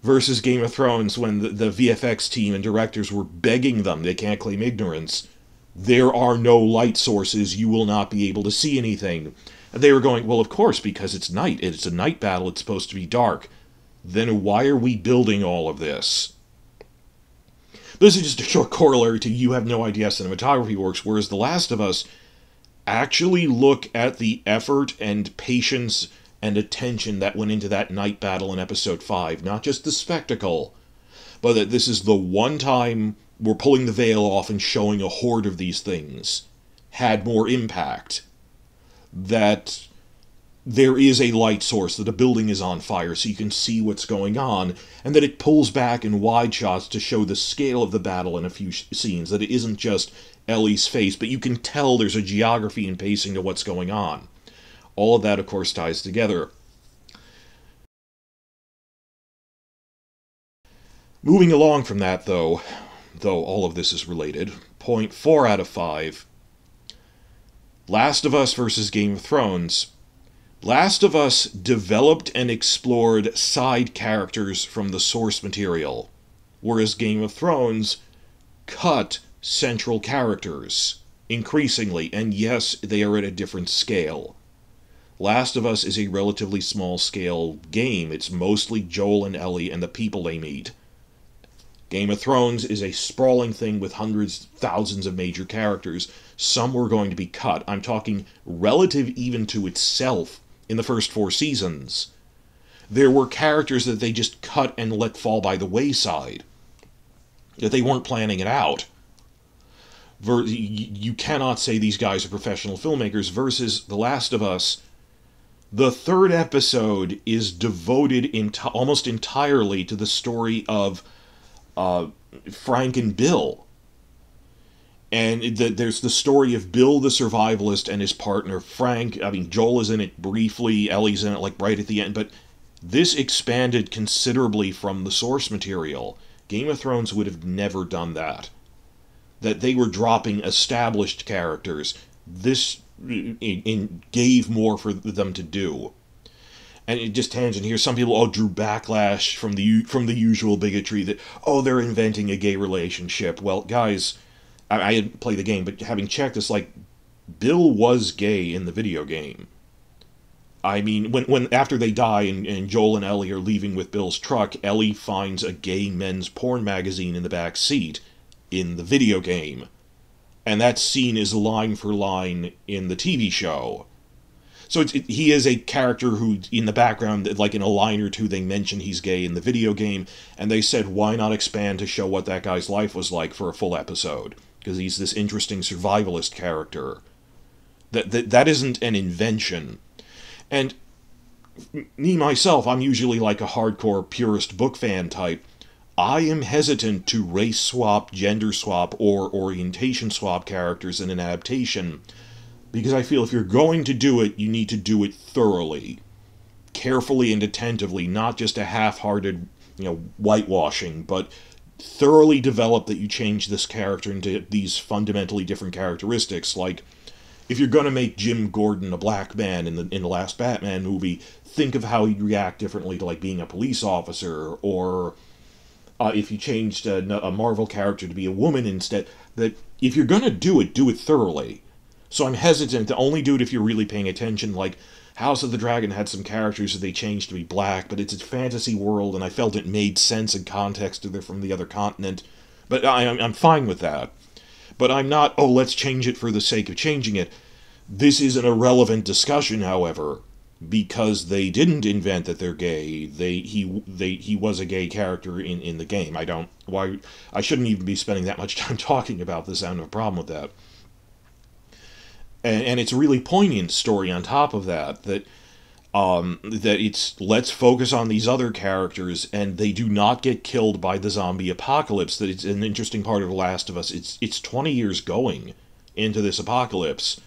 Versus Game of Thrones, when the VFX team and directors were begging them, they can't claim ignorance, there are no light sources, you will not be able to see anything. And they were going, well, of course, because it's night, it's a night battle, it's supposed to be dark. Then why are we building all of this? This is just a short corollary to you have no idea how cinematography works, whereas The Last of Us actually look at the effort and patience and attention that went into that night battle in episode 5. Not just the spectacle, but that this is the one time we're pulling the veil off and showing a horde of these things. Had more impact. That there is a light source, that a building is on fire so you can see what's going on, and that it pulls back in wide shots to show the scale of the battle in a few scenes, that it isn't just Ellie's face, but you can tell there's a geography and pacing to what's going on. All of that, of course, ties together. Moving along from that, though all of this is related, point 4 out of 5, Last of Us versus Game of Thrones. Last of Us developed and explored side characters from the source material, whereas Game of Thrones cut central characters, increasingly, and yes, they are at a different scale. Last of Us is a relatively small-scale game. It's mostly Joel and Ellie and the people they meet. Game of Thrones is a sprawling thing with hundreds, thousands of major characters. Some were going to be cut. I'm talking relative even to itself in the first 4 seasons. There were characters that they just cut and let fall by the wayside, that they weren't planning it out. You cannot say these guys are professional filmmakers, versus The Last of Us. The 3rd episode is devoted almost entirely to the story of Frank and Bill. And there's the story of Bill the survivalist and his partner Frank. I mean, Joel is in it briefly, Ellie's in it like right at the end, but this expanded considerably from the source material. Game of Thrones would have never done that. That they were dropping established characters. This gave more for them to do. And it just tangent here. Some people drew backlash from the usual bigotry that they're inventing a gay relationship. Well, guys, I didn't play the game, but having checked this, like, Bill was gay in the video game. I mean, when after they die and Joel and Ellie are leaving with Bill's truck, Ellie finds a gay men's porn magazine in the back seat in the video game. And that scene is line for line in the TV show. So he is a character who, in the background, like in a line or two, they mention he's gay in the video game, and they said, why not expand to show what that guy's life was like for a full episode? Because he's this interesting survivalist character. That isn't an invention. And me, myself, I'm usually like a hardcore purist book fan type. I am hesitant to race swap, gender swap, or orientation swap characters in an adaptation, because I feel if you're going to do it, you need to do it thoroughly, carefully and attentively, not just a half-hearted, whitewashing, but thoroughly develop that you change this character into these fundamentally different characteristics. Like, if you're going to make Jim Gordon a black man in the last Batman movie, think of how he'd react differently to, like, being a police officer, or if you changed a Marvel character to be a woman instead. That if you're going to do it thoroughly. So I'm hesitant to only do it if you're really paying attention. Like, House of the Dragon had some characters that they changed to be black, but it's a fantasy world, and I felt it made sense in context to they're from the other continent. But I'm fine with that. But I'm not, let's change it for the sake of changing it. This is an irrelevant discussion, however, because they didn't invent that they're gay. He was a gay character in the game. I shouldn't even be spending that much time talking about this. I don't have a problem with that. And it's a really poignant story on top of that it's, let's focus on these other characters, and they do not get killed by the zombie apocalypse. That it's an interesting part of The Last of Us. It's 20 years going into this apocalypse,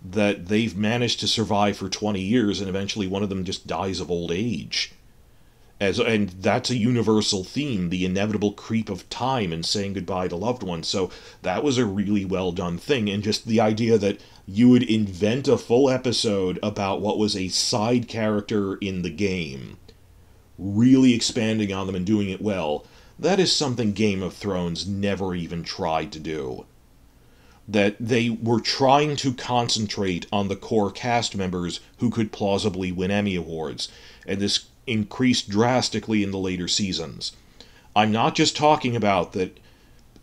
that they've managed to survive for 20 years, and eventually one of them just dies of old age. And that's a universal theme, the inevitable creep of time and saying goodbye to loved ones. So that was a really well done thing, and just the idea that you would invent a full episode about what was a side character in the game, really expanding on them and doing it well, that is something Game of Thrones never even tried to do. That they were trying to concentrate on the core cast members who could plausibly win Emmy Awards, and this increased drastically in the later seasons. I'm not just talking about that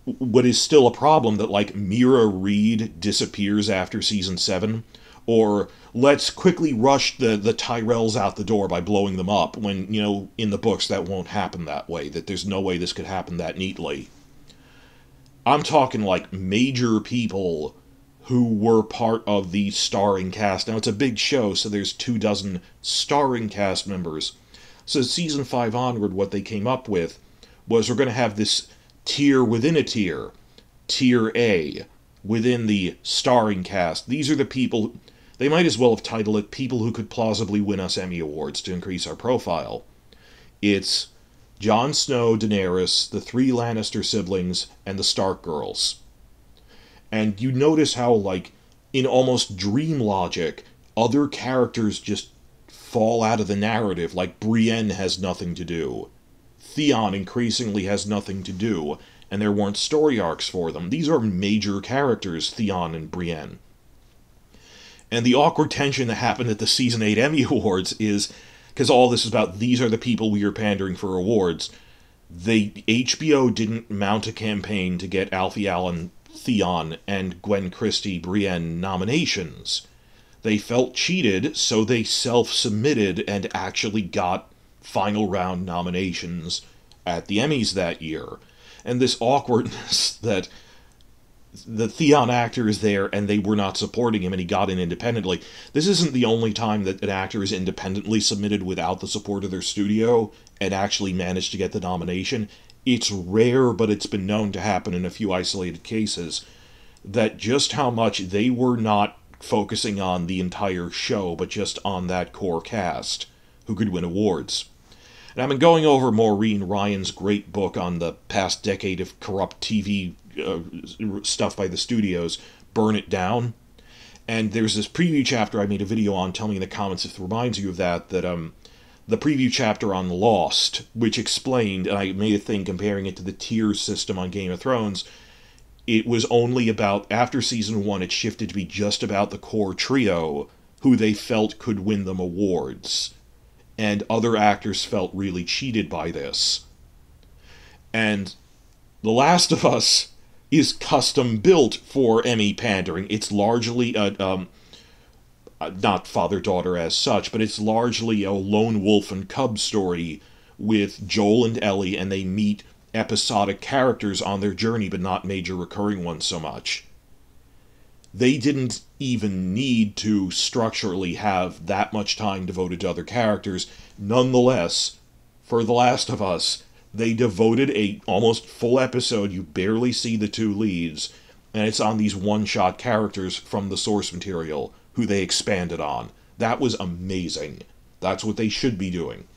what is still a problem, that like Mira Reed disappears after season 7, or let's quickly rush the Tyrells out the door by blowing them up, when, in the books that won't happen that way, that there's no way this could happen that neatly. I'm talking like major people who were part of the starring cast. Now, it's a big show, so there's 24 starring cast members. So season 5 onward, what they came up with was, we're going to have this tier within a tier. Tier A, within the starring cast. These are the people, they might as well have titled it people who could plausibly win us Emmy Awards to increase our profile. It's Jon Snow, Daenerys, the 3 Lannister siblings, and the Stark girls. And you notice how, like, in almost dream logic, other characters just fall out of the narrative. Like, Brienne has nothing to do. Theon increasingly has nothing to do. and there weren't story arcs for them. These are major characters, Theon and Brienne. And the awkward tension that happened at the Season 8 Emmy Awards is, because all this is about, these are the people we are pandering for awards, HBO didn't mount a campaign to get Alfie Allen, Theon, and Gwen Christie, Brienne nominations. They felt cheated, so they self-submitted and actually got final round nominations at the Emmys that year. And this awkwardness that the Theon actor is there and they were not supporting him and he got in independently. This isn't the only time that an actor is independently submitted without the support of their studio and actually managed to get the nomination. It's rare, but it's been known to happen in a few isolated cases, that just how much they were not focusing on the entire show, but just on that core cast who could win awards. And I've been going over Maureen Ryan's great book on the past decade of corrupt TV stuff by the studios, Burn It Down. And there's this preview chapter I made a video on. Tell me in the comments if it reminds you of that the preview chapter on Lost, which explained, and I made a thing comparing it to the tiers system on Game of Thrones. It was only about, after season 1, it shifted to be just about the core trio, who they felt could win them awards. And other actors felt really cheated by this. And The Last of Us is custom built for Emmy pandering. It's largely not father-daughter as such, but it's largely a lone wolf and cub story with Joel and Ellie, and they meet episodic characters on their journey, but not major recurring ones so much. They didn't even need to structurally have that much time devoted to other characters. Nonetheless, for The Last of Us, they devoted a almost full episode, you barely see the two leads, and it's on these one-shot characters from the source material who they expanded on. That was amazing. That's what they should be doing.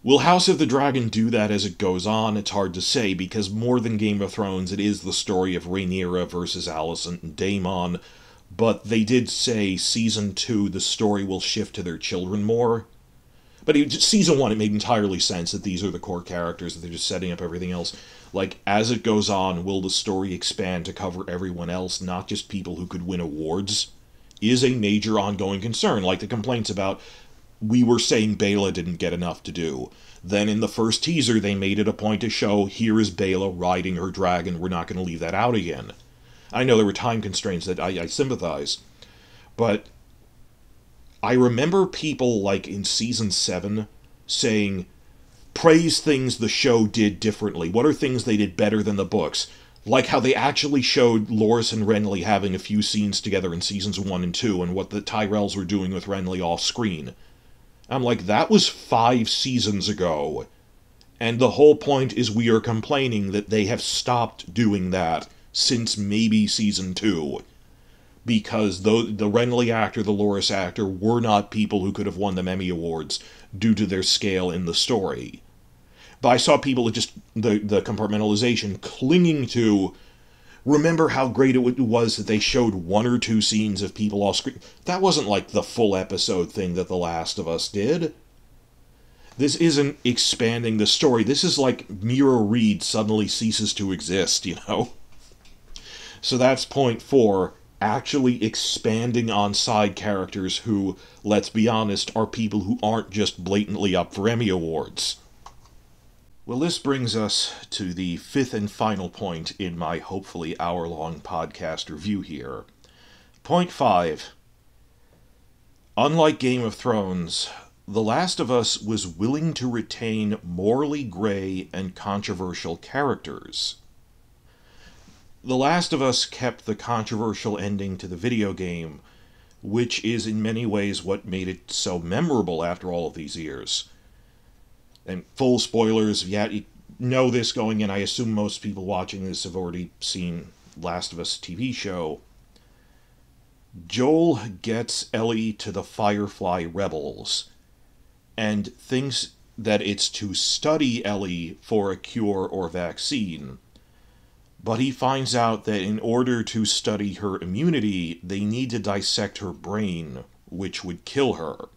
Will House of the Dragon do that as it goes on? It's hard to say, because more than Game of Thrones, it is the story of Rhaenyra versus Alicent and Daemon, but they did say Season 2, the story will shift to their children more. But Season 1, it made entirely sense that these are the core characters, that they're just setting up everything else. Like, as it goes on, will the story expand to cover everyone else, not just people who could win awards? Is a major ongoing concern, like the complaints about, we were saying Bela didn't get enough to do. Then in the first teaser, they made it a point to show, here is Bela riding her dragon, we're not going to leave that out again. I know there were time constraints that I sympathize, but I remember people, like in Season 7, saying, praise things the show did differently. What are things they did better than the books? Like how they actually showed Loras and Renly having a few scenes together in Seasons 1 and 2, and what the Tyrells were doing with Renly off-screen. I'm like, that was 5 seasons ago. And the whole point is we are complaining that they have stopped doing that since maybe Season 2. Because the Renly actor, the Loras actor, were not people who could have won them Emmy Awards due to their scale in the story. But I saw people just, the compartmentalization, clinging to, remember how great it was that they showed 1 or 2 scenes of people off screen. That wasn't like the full episode thing that The Last of Us did. This isn't expanding the story. This is like Mira Reed suddenly ceases to exist, you know? So that's point 4. Actually expanding on side characters who, let's be honest, are people who aren't just blatantly up for Emmy Awards. Well, this brings us to the 5th and final point in my hopefully hour-long podcast review here. Point 5. Unlike Game of Thrones, The Last of Us was willing to retain morally gray and controversial characters. The Last of Us kept the controversial ending to the video game, which is in many ways what made it so memorable after all of these years. And full spoilers, yeah, you know this going in. I assume most people watching this have already seen Last of Us TV show. Joel gets Ellie to the Firefly Rebels and thinks that it's to study Ellie for a cure or vaccine. But he finds out that in order to study her immunity, they need to dissect her brain, which would kill her.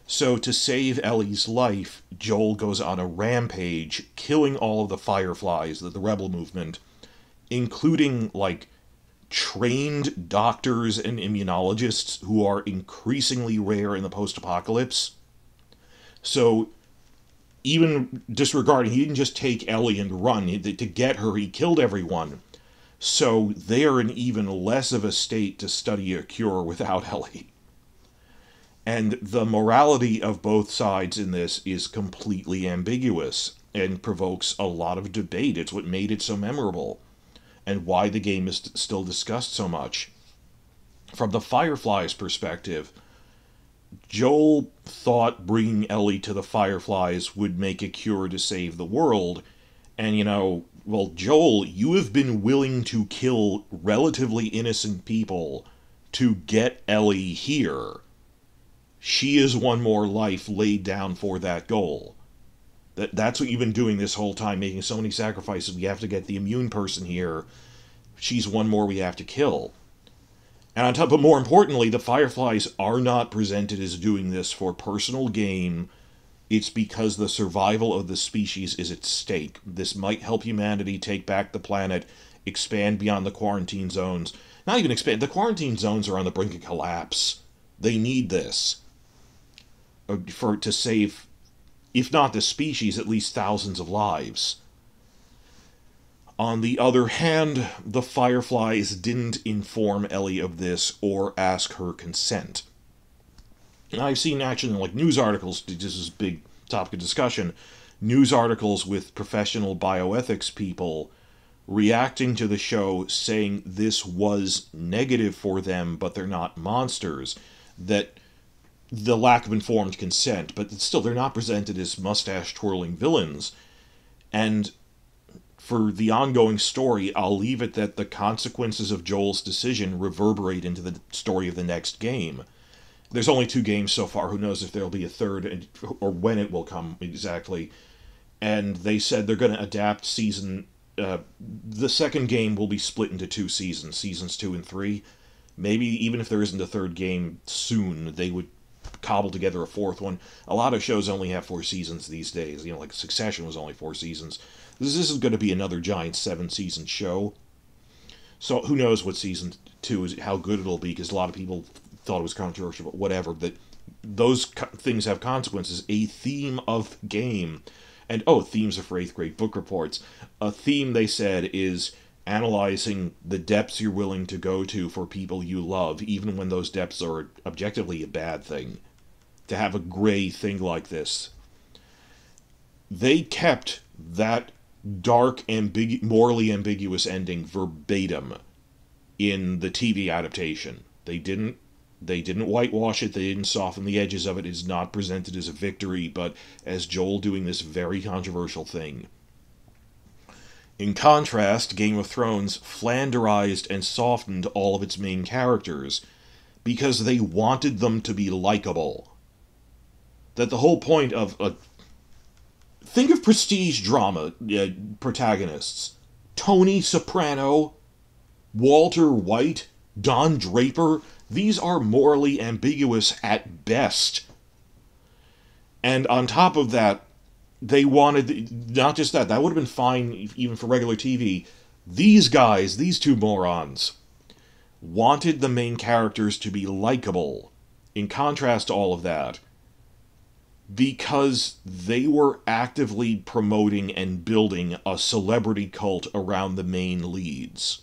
So to save Ellie's life, Joel goes on a rampage, killing all of the Fireflies, the rebel movement, including, like, trained doctors and immunologists who are increasingly rare in the post-apocalypse. So even disregarding, he didn't just take Ellie and run. To get her, he killed everyone. So they're in even less of a state to study a cure without Ellie. And the morality of both sides in this is completely ambiguous and provokes a lot of debate. It's what made it so memorable and why the game is still discussed so much. From the Fireflies' perspective, Joel thought bringing Ellie to the Fireflies would make a cure to save the world. And, well, Joel, you have been willing to kill relatively innocent people to get Ellie here. She is one more life laid down for that goal. That's what you've been doing this whole time, making so many sacrifices. We have to get the immune person here. She's one more we have to kill. And on top, but more importantly, the Fireflies are not presented as doing this for personal gain. It's because the survival of the species is at stake. This might help humanity take back the planet, expand beyond the quarantine zones. Not even expand. The quarantine zones are on the brink of collapse. They need this to save, if not the species, at least thousands of lives. On the other hand, the Fireflies didn't inform Ellie of this or ask her consent. And I've seen actually, like, news articles, this is a big topic of discussion, news articles with professional bioethics people reacting to the show saying this was negative for them, but they're not monsters. That the lack of informed consent, but still they're not presented as mustache-twirling villains. And for the ongoing story, I'll leave it that the consequences of Joel's decision reverberate into the story of the next game. There's only 2 games so far. Who knows if there'll be a third, or when it will come exactly. And they said they're going to adapt season... the second game will be split into 2 seasons, seasons 2 and 3. Maybe even if there isn't a third game soon, they would cobble together a 4th one. A lot of shows only have 4 seasons these days. Like Succession was only 4 seasons. This is going to be another giant 7-season show. So who knows what season 2 is, how good it'll be, because a lot of people thought it was controversial, but whatever. That those things have consequences. A theme of game, and themes are for 8th grade book reports. A theme, they said, is analyzing the depths you're willing to go to for people you love, even when those depths are objectively a bad thing. To have a gray thing like this. They kept that dark, morally ambiguous ending verbatim in the TV adaptation. They didn't whitewash it, they didn't soften the edges of it. It's not presented as a victory, but as Joel doing this very controversial thing. In contrast, Game of Thrones flanderized and softened all of its main characters because they wanted them to be likable. That the whole point of think of prestige drama protagonists. Tony Soprano, Walter White, Don Draper. These are morally ambiguous at best. And on top of that, they wanted, not just that would have been fine even for regular TV. These guys, these 2 morons, wanted the main characters to be likable, in contrast to all of that, because they were actively promoting and building a celebrity cult around the main leads.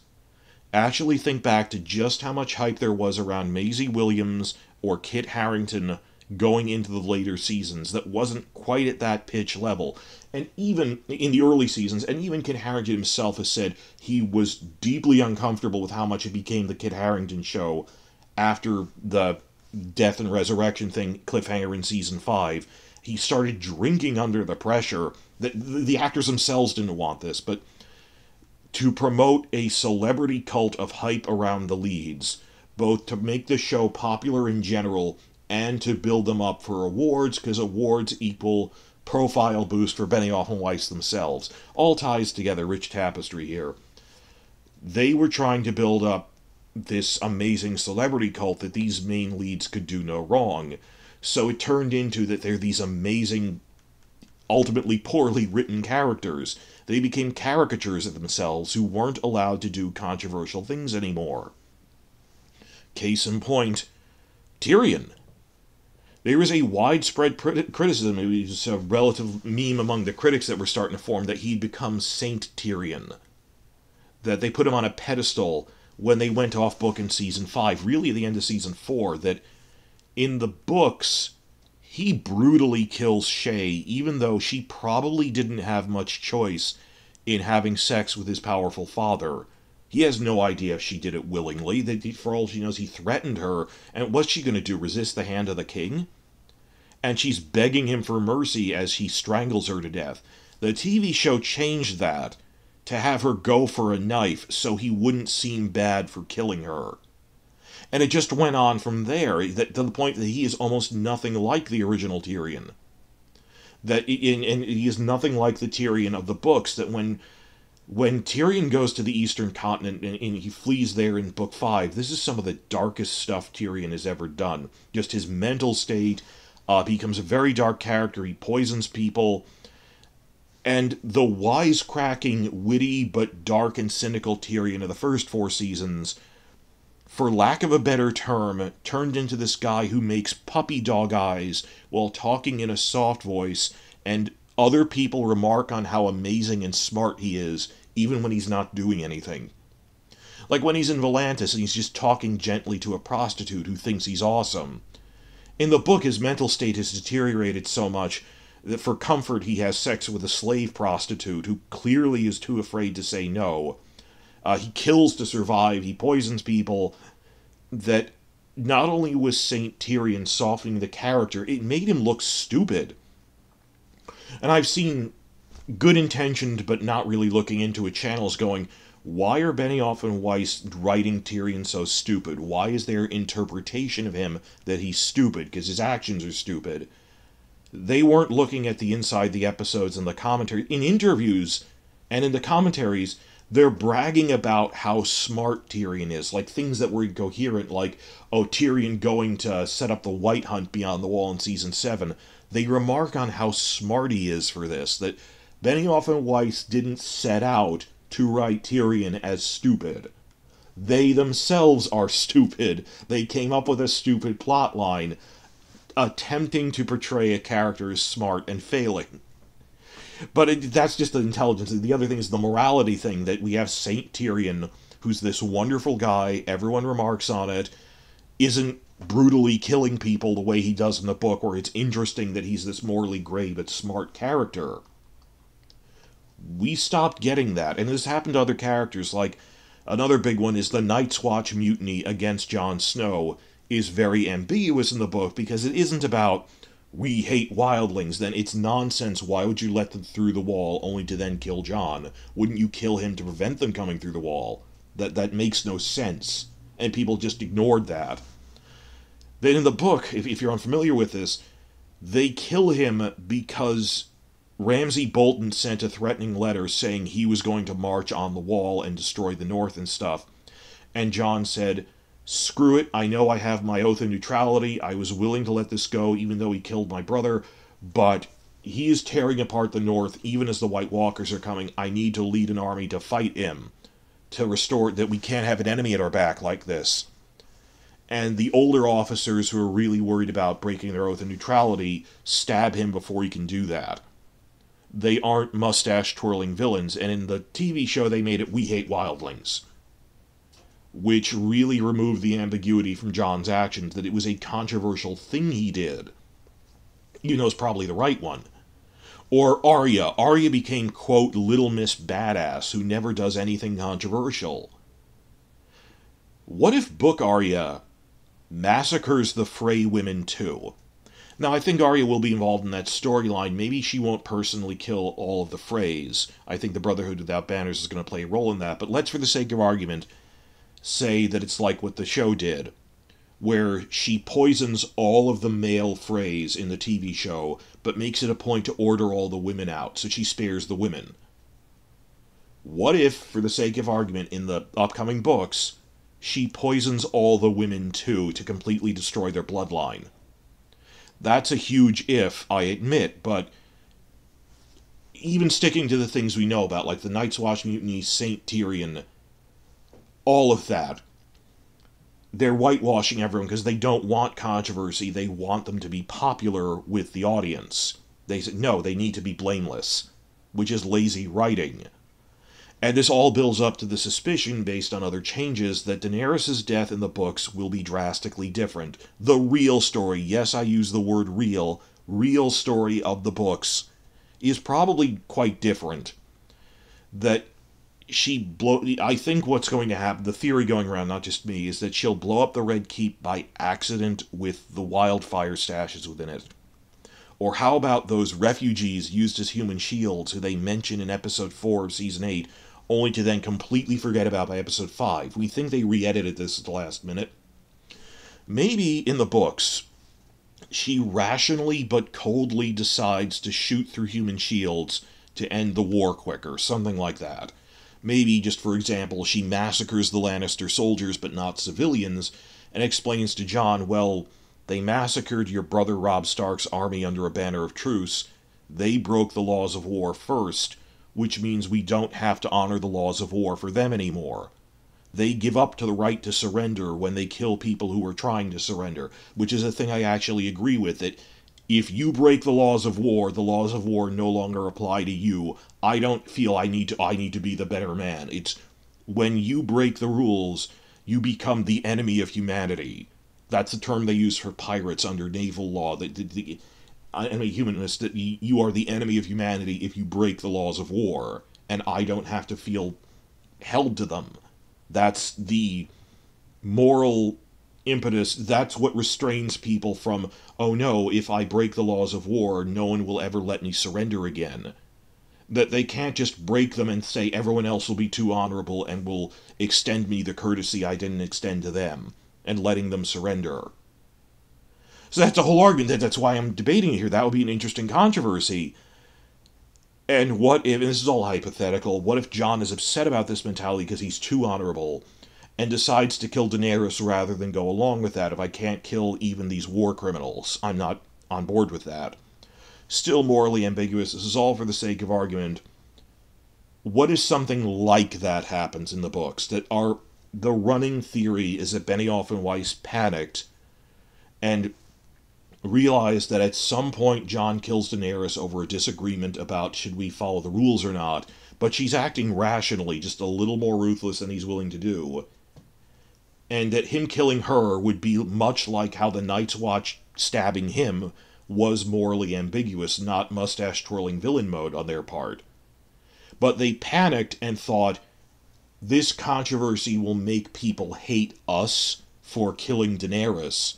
Actually think back to just how much hype there was around Maisie Williams or Kit Harington going into the later seasons that wasn't quite at that pitch level. And even in the early seasons, and even Kit Harington himself has said he was deeply uncomfortable with how much it became the Kit Harington show after the death and resurrection thing, Cliffhanger in season 5. He started drinking under the pressure. The actors themselves didn't want this, but to promote a celebrity cult of hype around the leads, both to make the show popular in general and to build them up for awards, because awards equal profile boost for Benioff and Weiss themselves. All ties together, rich tapestry here. They were trying to build up this amazing celebrity cult that these main leads could do no wrong. So it turned into that they're these amazing, ultimately poorly written characters. They became caricatures of themselves who weren't allowed to do controversial things anymore. Case in point, Tyrion. There was a widespread criticism, it was a relative meme among the critics that were starting to form, that he'd become Saint Tyrion. That they put him on a pedestal when they went off book in Season 5, really at the end of Season 4, that in the books, he brutally kills Shay, even though she probably didn't have much choice in having sex with his powerful father. He has no idea if she did it willingly. That for all she knows, he threatened her. And what's she going to do, resist the hand of the king? And she's begging him for mercy as he strangles her to death. The TV show changed that to have her go for a knife so he wouldn't seem bad for killing her. And it just went on from there, to the point that he is almost nothing like the original Tyrion. And he is nothing like the Tyrion of the books, that when Tyrion goes to the Eastern Continent and he flees there in Book 5, this is some of the darkest stuff Tyrion has ever done. Just his mental state, becomes a very dark character, he poisons people, and the wisecracking, witty, but dark and cynical Tyrion of the first 4 seasons, for lack of a better term, turned into this guy who makes puppy dog eyes while talking in a soft voice, and other people remark on how amazing and smart he is, even when he's not doing anything. Like when he's in Volantis and he's just talking gently to a prostitute who thinks he's awesome. In the book, his mental state has deteriorated so much that for comfort he has sex with a slave prostitute who clearly is too afraid to say no. He kills to survive, he poisons people. That not only was Saint Tyrion softening the character, it made him look stupid. And I've seen good-intentioned but not really looking into it channels going, why are Benioff and Weiss writing Tyrion so stupid? Why is their interpretation of him that he's stupid? Because his actions are stupid. They weren't looking at the inside the episodes and the commentary. In interviews and in the commentaries, they're bragging about how smart Tyrion is, like things that were incoherent, like, oh, Tyrion going to set up the White Hunt beyond the wall in Season 7. They remark on how smart he is for this, that Benioff and Weiss didn't set out to write Tyrion as stupid. They themselves are stupid. They came up with a stupid plotline, attempting to portray a character as smart and failing. But that's just the intelligence. The other thing is the morality thing, that we have Saint Tyrion, who's this wonderful guy, everyone remarks on it, isn't brutally killing people the way he does in the book, where it's interesting that he's this morally gray but smart character. We stopped getting that, and this happened to other characters. Like, another big one is the Night's Watch mutiny against Jon Snow is very ambiguous in the book, because it isn't about, we hate wildlings, then it's nonsense, why would you let them through the wall only to then kill Jon? Wouldn't you kill him to prevent them coming through the wall? That makes no sense, and people just ignored that. Then in the book, if you're unfamiliar with this, they kill him because Ramsay Bolton sent a threatening letter saying he was going to march on the wall and destroy the North and stuff. And Jon said, screw it, I know I have my oath of neutrality, I was willing to let this go even though he killed my brother, but he is tearing apart the North even as the White Walkers are coming. I need to lead an army to fight him, to restore, that we can't have an enemy at our back like this. And the older officers who are really worried about breaking their oath of neutrality stab him before he can do that. They aren't mustache-twirling villains, and in the TV show they made it, we hate wildlings. Which really removed the ambiguity from Jon's actions, that it was a controversial thing he did. You know, it's probably the right one. Or Arya. Arya became, quote, Little Miss Badass, who never does anything controversial. What if Book Arya massacres the Frey women too? Now, I think Arya will be involved in that storyline. Maybe she won't personally kill all of the Freys. I think the Brotherhood Without Banners is going to play a role in that. But let's, for the sake of argument, say that it's like what the show did, where she poisons all of the male Freys in the TV show, but makes it a point to order all the women out, so she spares the women. What if, for the sake of argument, in the upcoming books, she poisons all the women too, to completely destroy their bloodline? That's a huge if, I admit, but even sticking to the things we know about, like the Night's Watch mutiny, Saint Tyrion, all of that, they're whitewashing everyone because they don't want controversy. They want them to be popular with the audience. They said, no, they need to be blameless, which is lazy writing. And this all builds up to the suspicion, based on other changes, that Daenerys' death in the books will be drastically different. The real story, yes, I use the word real story of the books, is probably quite different. That I think what's going to happen, the theory going around, not just me, is that she'll blow up the Red Keep by accident with the wildfire stashes within it. Or how about those refugees used as human shields who they mention in episode 4 of season 8, only to then completely forget about by episode 5? We think they re-edited this at the last minute. Maybe in the books, she rationally but coldly decides to shoot through human shields to end the war quicker, something like that. Maybe, just for example, she massacres the Lannister soldiers but not civilians, and explains to Jon, well, they massacred your brother Robb Stark's army under a banner of truce. They broke the laws of war first, which means we don't have to honor the laws of war for them anymore. They give up to the right to surrender when they kill people who are trying to surrender, which is a thing I actually agree with, that if you break the laws of war no longer apply to you. I don't feel I need to be the better man. It's when you break the rules, you become the enemy of humanity. That's the term they use for pirates under naval law. I'm a humanist, that you are the enemy of humanity if you break the laws of war, and I don't have to feel held to them. That's the moral impetus. That's what restrains people from, oh no, if I break the laws of war, no one will ever let me surrender again. That they can't just break them and say everyone else will be too honorable and will extend me the courtesy I didn't extend to them, and letting them surrender. So that's a whole argument. That's why I'm debating it here. That would be an interesting controversy. And what if, and this is all hypothetical, what if Jon is upset about this mentality because he's too honorable, and decides to kill Daenerys rather than go along with that? If I can't kill even these war criminals, I'm not on board with that. Still morally ambiguous. This is all for the sake of argument. What if something like that happens in the books? The running theory is that Benioff and Weiss panicked and realized that at some point Jon kills Daenerys over a disagreement about should we follow the rules or not, but she's acting rationally, just a little more ruthless than he's willing to do. And that him killing her would be much like how the Night's Watch stabbing him was morally ambiguous, not mustache-twirling villain mode on their part. But they panicked and thought, this controversy will make people hate us for killing Daenerys,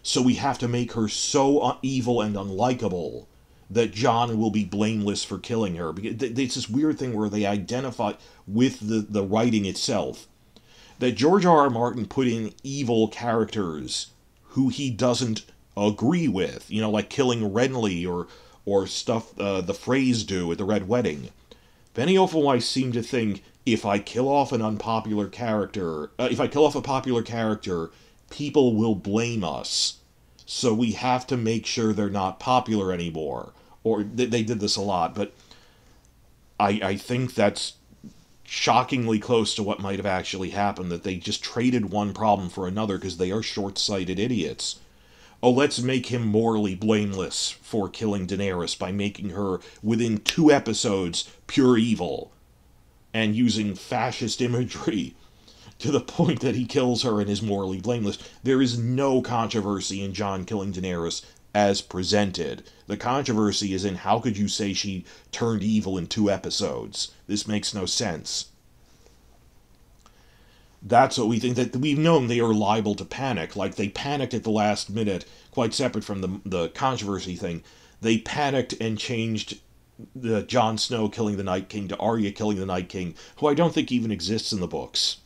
so we have to make her so evil and unlikable that Jon will be blameless for killing her. It's this weird thing where they identify with the writing itself, that George R.R. Martin put in evil characters who he doesn't agree with, like killing Renly or stuff the Freys do at the Red Wedding. Benioff and Weiss seem to think, if I kill off a popular character, people will blame us. So we have to make sure they're not popular anymore. Or they did this a lot, but I think that's shockingly close to what might have actually happened, that they just traded one problem for another because they are short-sighted idiots. Oh, let's make him morally blameless for killing Daenerys by making her, within 2 episodes, pure evil, and using fascist imagery to the point that he kills her and is morally blameless. There is no controversy in Jon killing Daenerys as presented. The controversy is in how could you say she turned evil in 2 episodes? This makes no sense. That's what we think, that we've known they are liable to panic. Like, they panicked at the last minute, quite separate from the controversy thing. They panicked and changed the Jon Snow killing the Night King to Arya killing the Night King, who I don't think even exists in the books.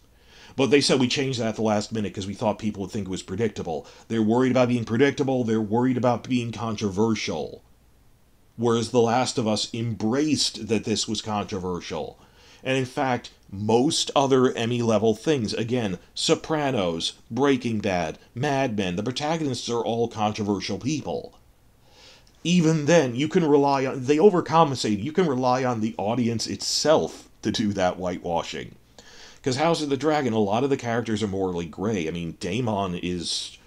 But they said we changed that at the last minute because we thought people would think it was predictable. They're worried about being predictable, they're worried about being controversial. Whereas The Last of Us embraced that this was controversial. And in fact, most other Emmy-level things, again, Sopranos, Breaking Bad, Mad Men, the protagonists are all controversial people. even then, you can rely on, they overcompensate, you can rely on the audience itself to do that whitewashing. Because House of the Dragon, a lot of the characters are morally gray. I mean, Daemon is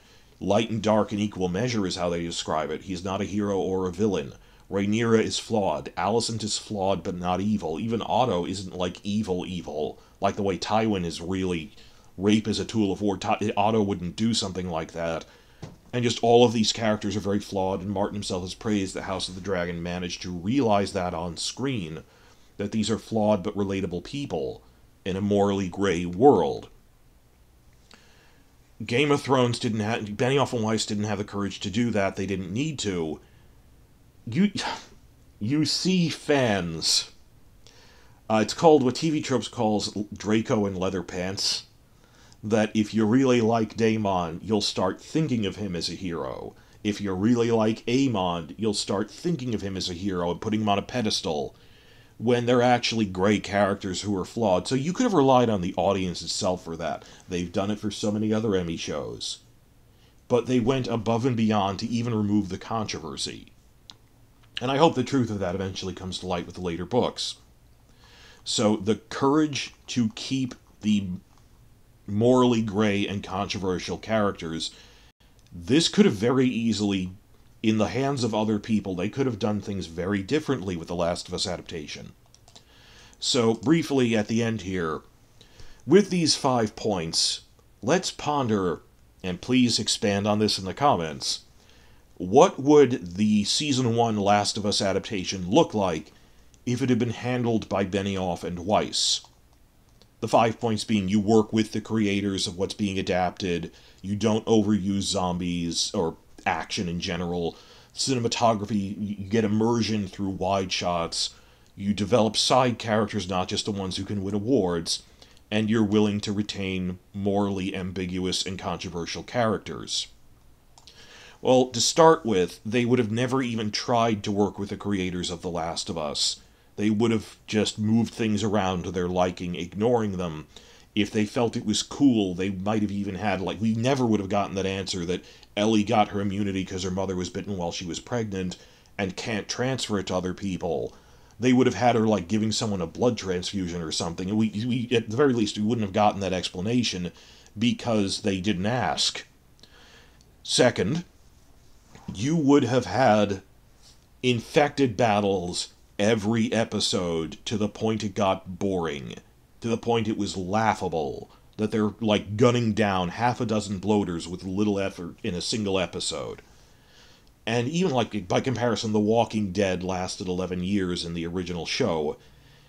light and dark in equal measure is how they describe it. He's not a hero or a villain. Rhaenyra is flawed. Alicent is flawed but not evil. Even Otto isn't like evil, like the way Tywin is really, rape is a tool of war. Otto wouldn't do something like that. And just all of these characters are very flawed, and Martin himself has praised that House of the Dragon managed to realize that on screen, that these are flawed but relatable people in a morally gray world. Game of Thrones didn't have, Benioff and Weiss didn't have the courage to do that. They didn't need to. You see fans. It's called what TV Tropes calls Draco in leather pants. That if you really like Daemon, you'll start thinking of him as a hero. If you really like Aemond, you'll start thinking of him as a hero and putting him on a pedestal, when they're actually great characters who are flawed. So you could have relied on the audience itself for that. They've done it for so many other Emmy shows. But they went above and beyond to even remove the controversy. And I hope the truth of that eventually comes to light with the later books. So the courage to keep the morally gray and controversial characters, this could have very easily, in the hands of other people, they could have done things very differently with the Last of Us adaptation. So, briefly at the end here, with these 5 points, let's ponder, and please expand on this in the comments, what would the Season 1 Last of Us adaptation look like if it had been handled by Benioff and Weiss? The 5 points being, you work with the creators of what's being adapted, you don't overuse zombies, or action in general, cinematography, you get immersion through wide shots, you develop side characters, not just the ones who can win awards, and you're willing to retain morally ambiguous and controversial characters. Well, to start with, they would have never even tried to work with the creators of The Last of Us. They would have just moved things around to their liking, ignoring them. If they felt it was cool, they might have even had, like, we never would have gotten that answer that Ellie got her immunity because her mother was bitten while she was pregnant and can't transfer it to other people. They would have had her, like, giving someone a blood transfusion or something. And we at the very least, we wouldn't have gotten that explanation because they didn't ask. Second, you would have had infected battles every episode to the point it got boring, to the point it was laughable, that they're like gunning down half a dozen bloaters with little effort in a single episode. And even like by comparison, The Walking Dead lasted 11 years in the original show,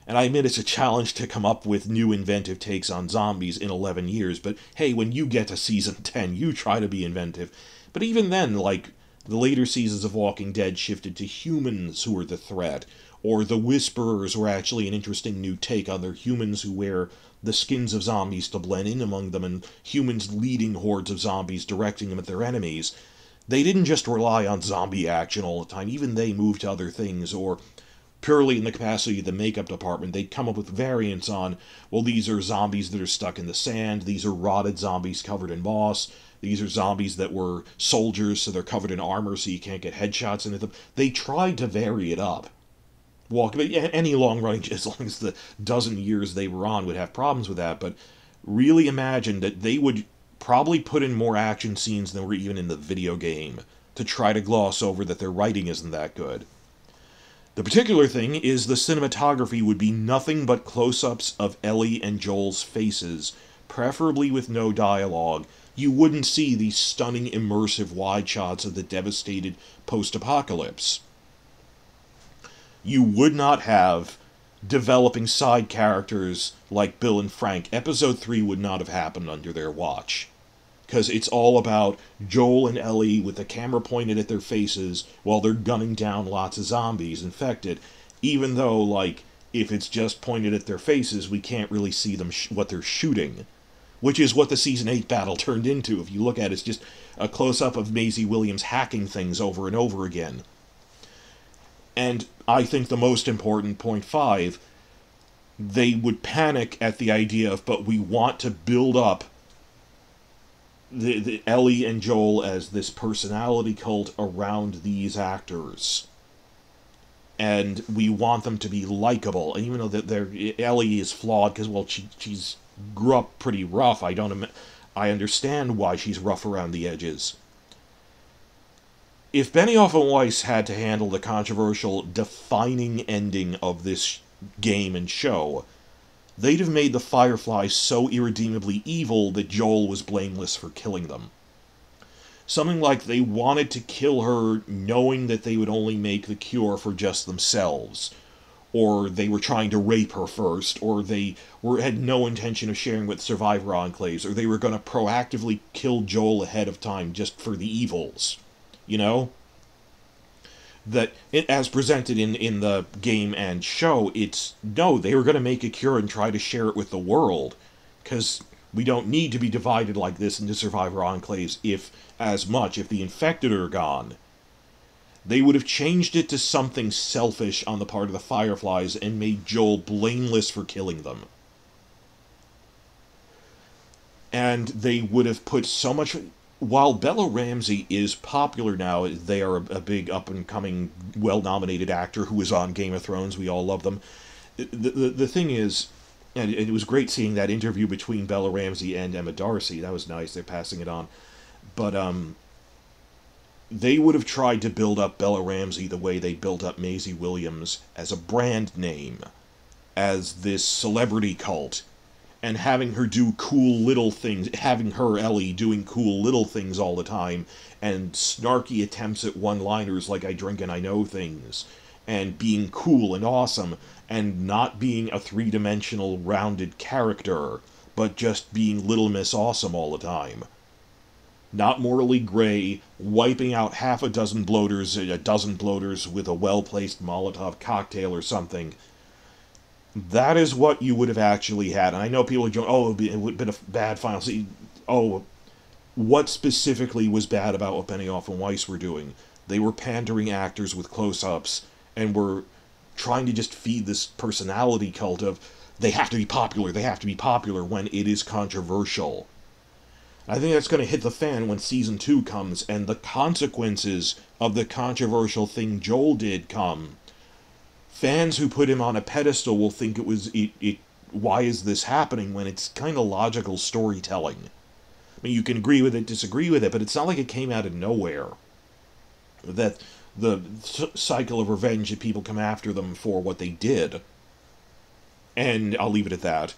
and I admit it's a challenge to come up with new inventive takes on zombies in 11 years, but hey, when you get to season 10, you try to be inventive. But even then, like, the later seasons of Walking Dead shifted to humans who were the threat, or the Whisperers were actually an interesting new take on their humans who wear the skins of zombies to blend in among them, and humans leading hordes of zombies, directing them at their enemies. They didn't just rely on zombie action all the time, even they moved to other things, or purely in the capacity of the makeup department, they'd come up with variants on, well, these are zombies that are stuck in the sand, these are rotted zombies covered in moss, these are zombies that were soldiers, so they're covered in armor so you can't get headshots into them. They tried to vary it up. Any long-running, as long as the dozen years they were on, would have problems with that, but really imagine that they would probably put in more action scenes than were even in the video game to try to gloss over that their writing isn't that good. The particular thing is the cinematography would be nothing but close-ups of Ellie and Joel's faces, preferably with no dialogue. You wouldn't see these stunning, immersive wide shots of the devastated post-apocalypse. You would not have developing side characters like Bill and Frank. Episode 3 would not have happened under their watch. Because it's all about Joel and Ellie with the camera pointed at their faces while they're gunning down lots of zombies infected. Even though, like, if it's just pointed at their faces, we can't really see them what they're shooting. Which is what the Season 8 battle turned into. If you look at it, it's just a close-up of Maisie Williams hacking things over and over again. And I think the most important, point 5, they would panic at the idea of, but we want to build up the Ellie and Joel as this personality cult around these actors. And we want them to be likable. And even though Ellie is flawed because, well, she's grew up pretty rough. I understand why she's rough around the edges. If Benioff and Weiss had to handle the controversial defining ending of this game and show, they'd have made the Fireflies so irredeemably evil that Joel was blameless for killing them. Something like they wanted to kill her knowing that they would only make the cure for just themselves. Or they were trying to rape her first, or had no intention of sharing with survivor enclaves, or they were going to proactively kill Joel ahead of time just for the evils. You know? That, as presented in the game and show, no, they were going to make a cure and try to share it with the world. Because we don't need to be divided like this into survivor enclaves if the infected are gone. They would have changed it to something selfish on the part of the Fireflies and made Joel blameless for killing them. And they would have put so much... While Bella Ramsey is popular now, they are a big up-and-coming, well-nominated actor who is on Game of Thrones. We all love them. The thing is, and it was great seeing that interview between Bella Ramsey and Emma Darcy. That was nice. They're passing it on. But they would have tried to build up Bella Ramsey the way they built up Maisie Williams as a brand name, as this celebrity cult, and having her do cool little things, having her, Ellie, doing cool little things all the time, and snarky attempts at one-liners like I drink and I know things, and being cool and awesome, and not being a three-dimensional rounded character, but just being Little Miss Awesome all the time. Not morally gray, wiping out half a dozen bloaters with a well-placed Molotov cocktail or something. That is what you would have actually had. And I know people are going, it would have been a bad final season. What specifically was bad about what Benioff and Weiss were doing? They were pandering actors with close-ups and were trying to just feed this personality cult of, they have to be popular when it is controversial. I think that's going to hit the fan when Season 2 comes and the consequences of the controversial thing Joel did come. Fans who put him on a pedestal will think why is this happening when it's kind of logical storytelling. I mean, you can agree with it, disagree with it, but it's not like it came out of nowhere. That the cycle of revenge that people come after them for what they did. And I'll leave it at that.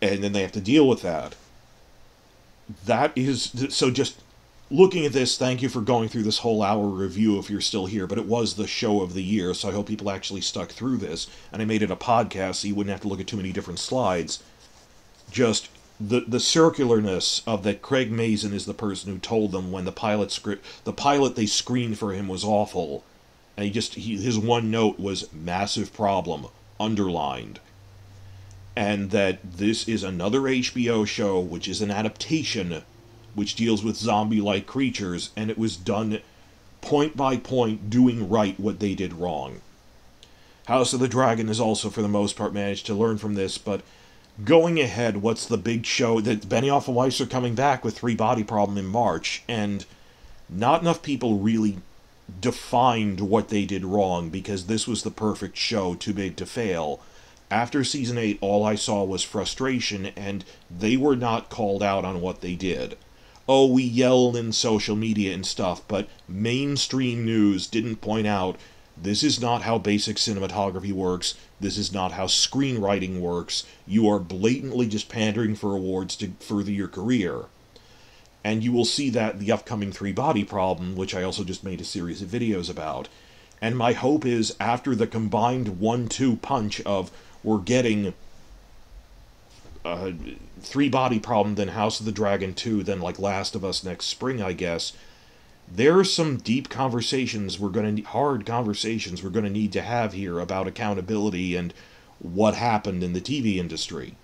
And then they have to deal with that. That is... So just looking at this, thank you for going through this whole hour review if you're still here, but it was the show of the year, so I hope people actually stuck through this, and I made it a podcast so you wouldn't have to look at too many different slides. Just the circularness of that Craig Mazin is the person who told them when the pilot they screened for him was awful, and his one note was massive problem, underlined. And that this is another HBO show, which is an adaptation, which deals with zombie-like creatures, and it was done point by point, doing right what they did wrong. House of the Dragon has also, for the most part, managed to learn from this, but going ahead, what's the big show? That Benioff and Weiss are coming back with Three Body Problem in March, and not enough people really defined what they did wrong, because this was the perfect show, too big to fail. After Season 8, all I saw was frustration, and they were not called out on what they did. Oh, we yelled in social media and stuff, but mainstream news didn't point out, this is not how basic cinematography works, this is not how screenwriting works, you are blatantly just pandering for awards to further your career. And you will see that in the upcoming Three Body Problem, which I also just made a series of videos about. And my hope is, after the combined 1-2 punch of, we're getting Three Body Problem, then House of the Dragon 2, then like Last of Us next spring, I guess. There are some deep conversations hard conversations we're going to need to have here about accountability and what happened in the TV industry.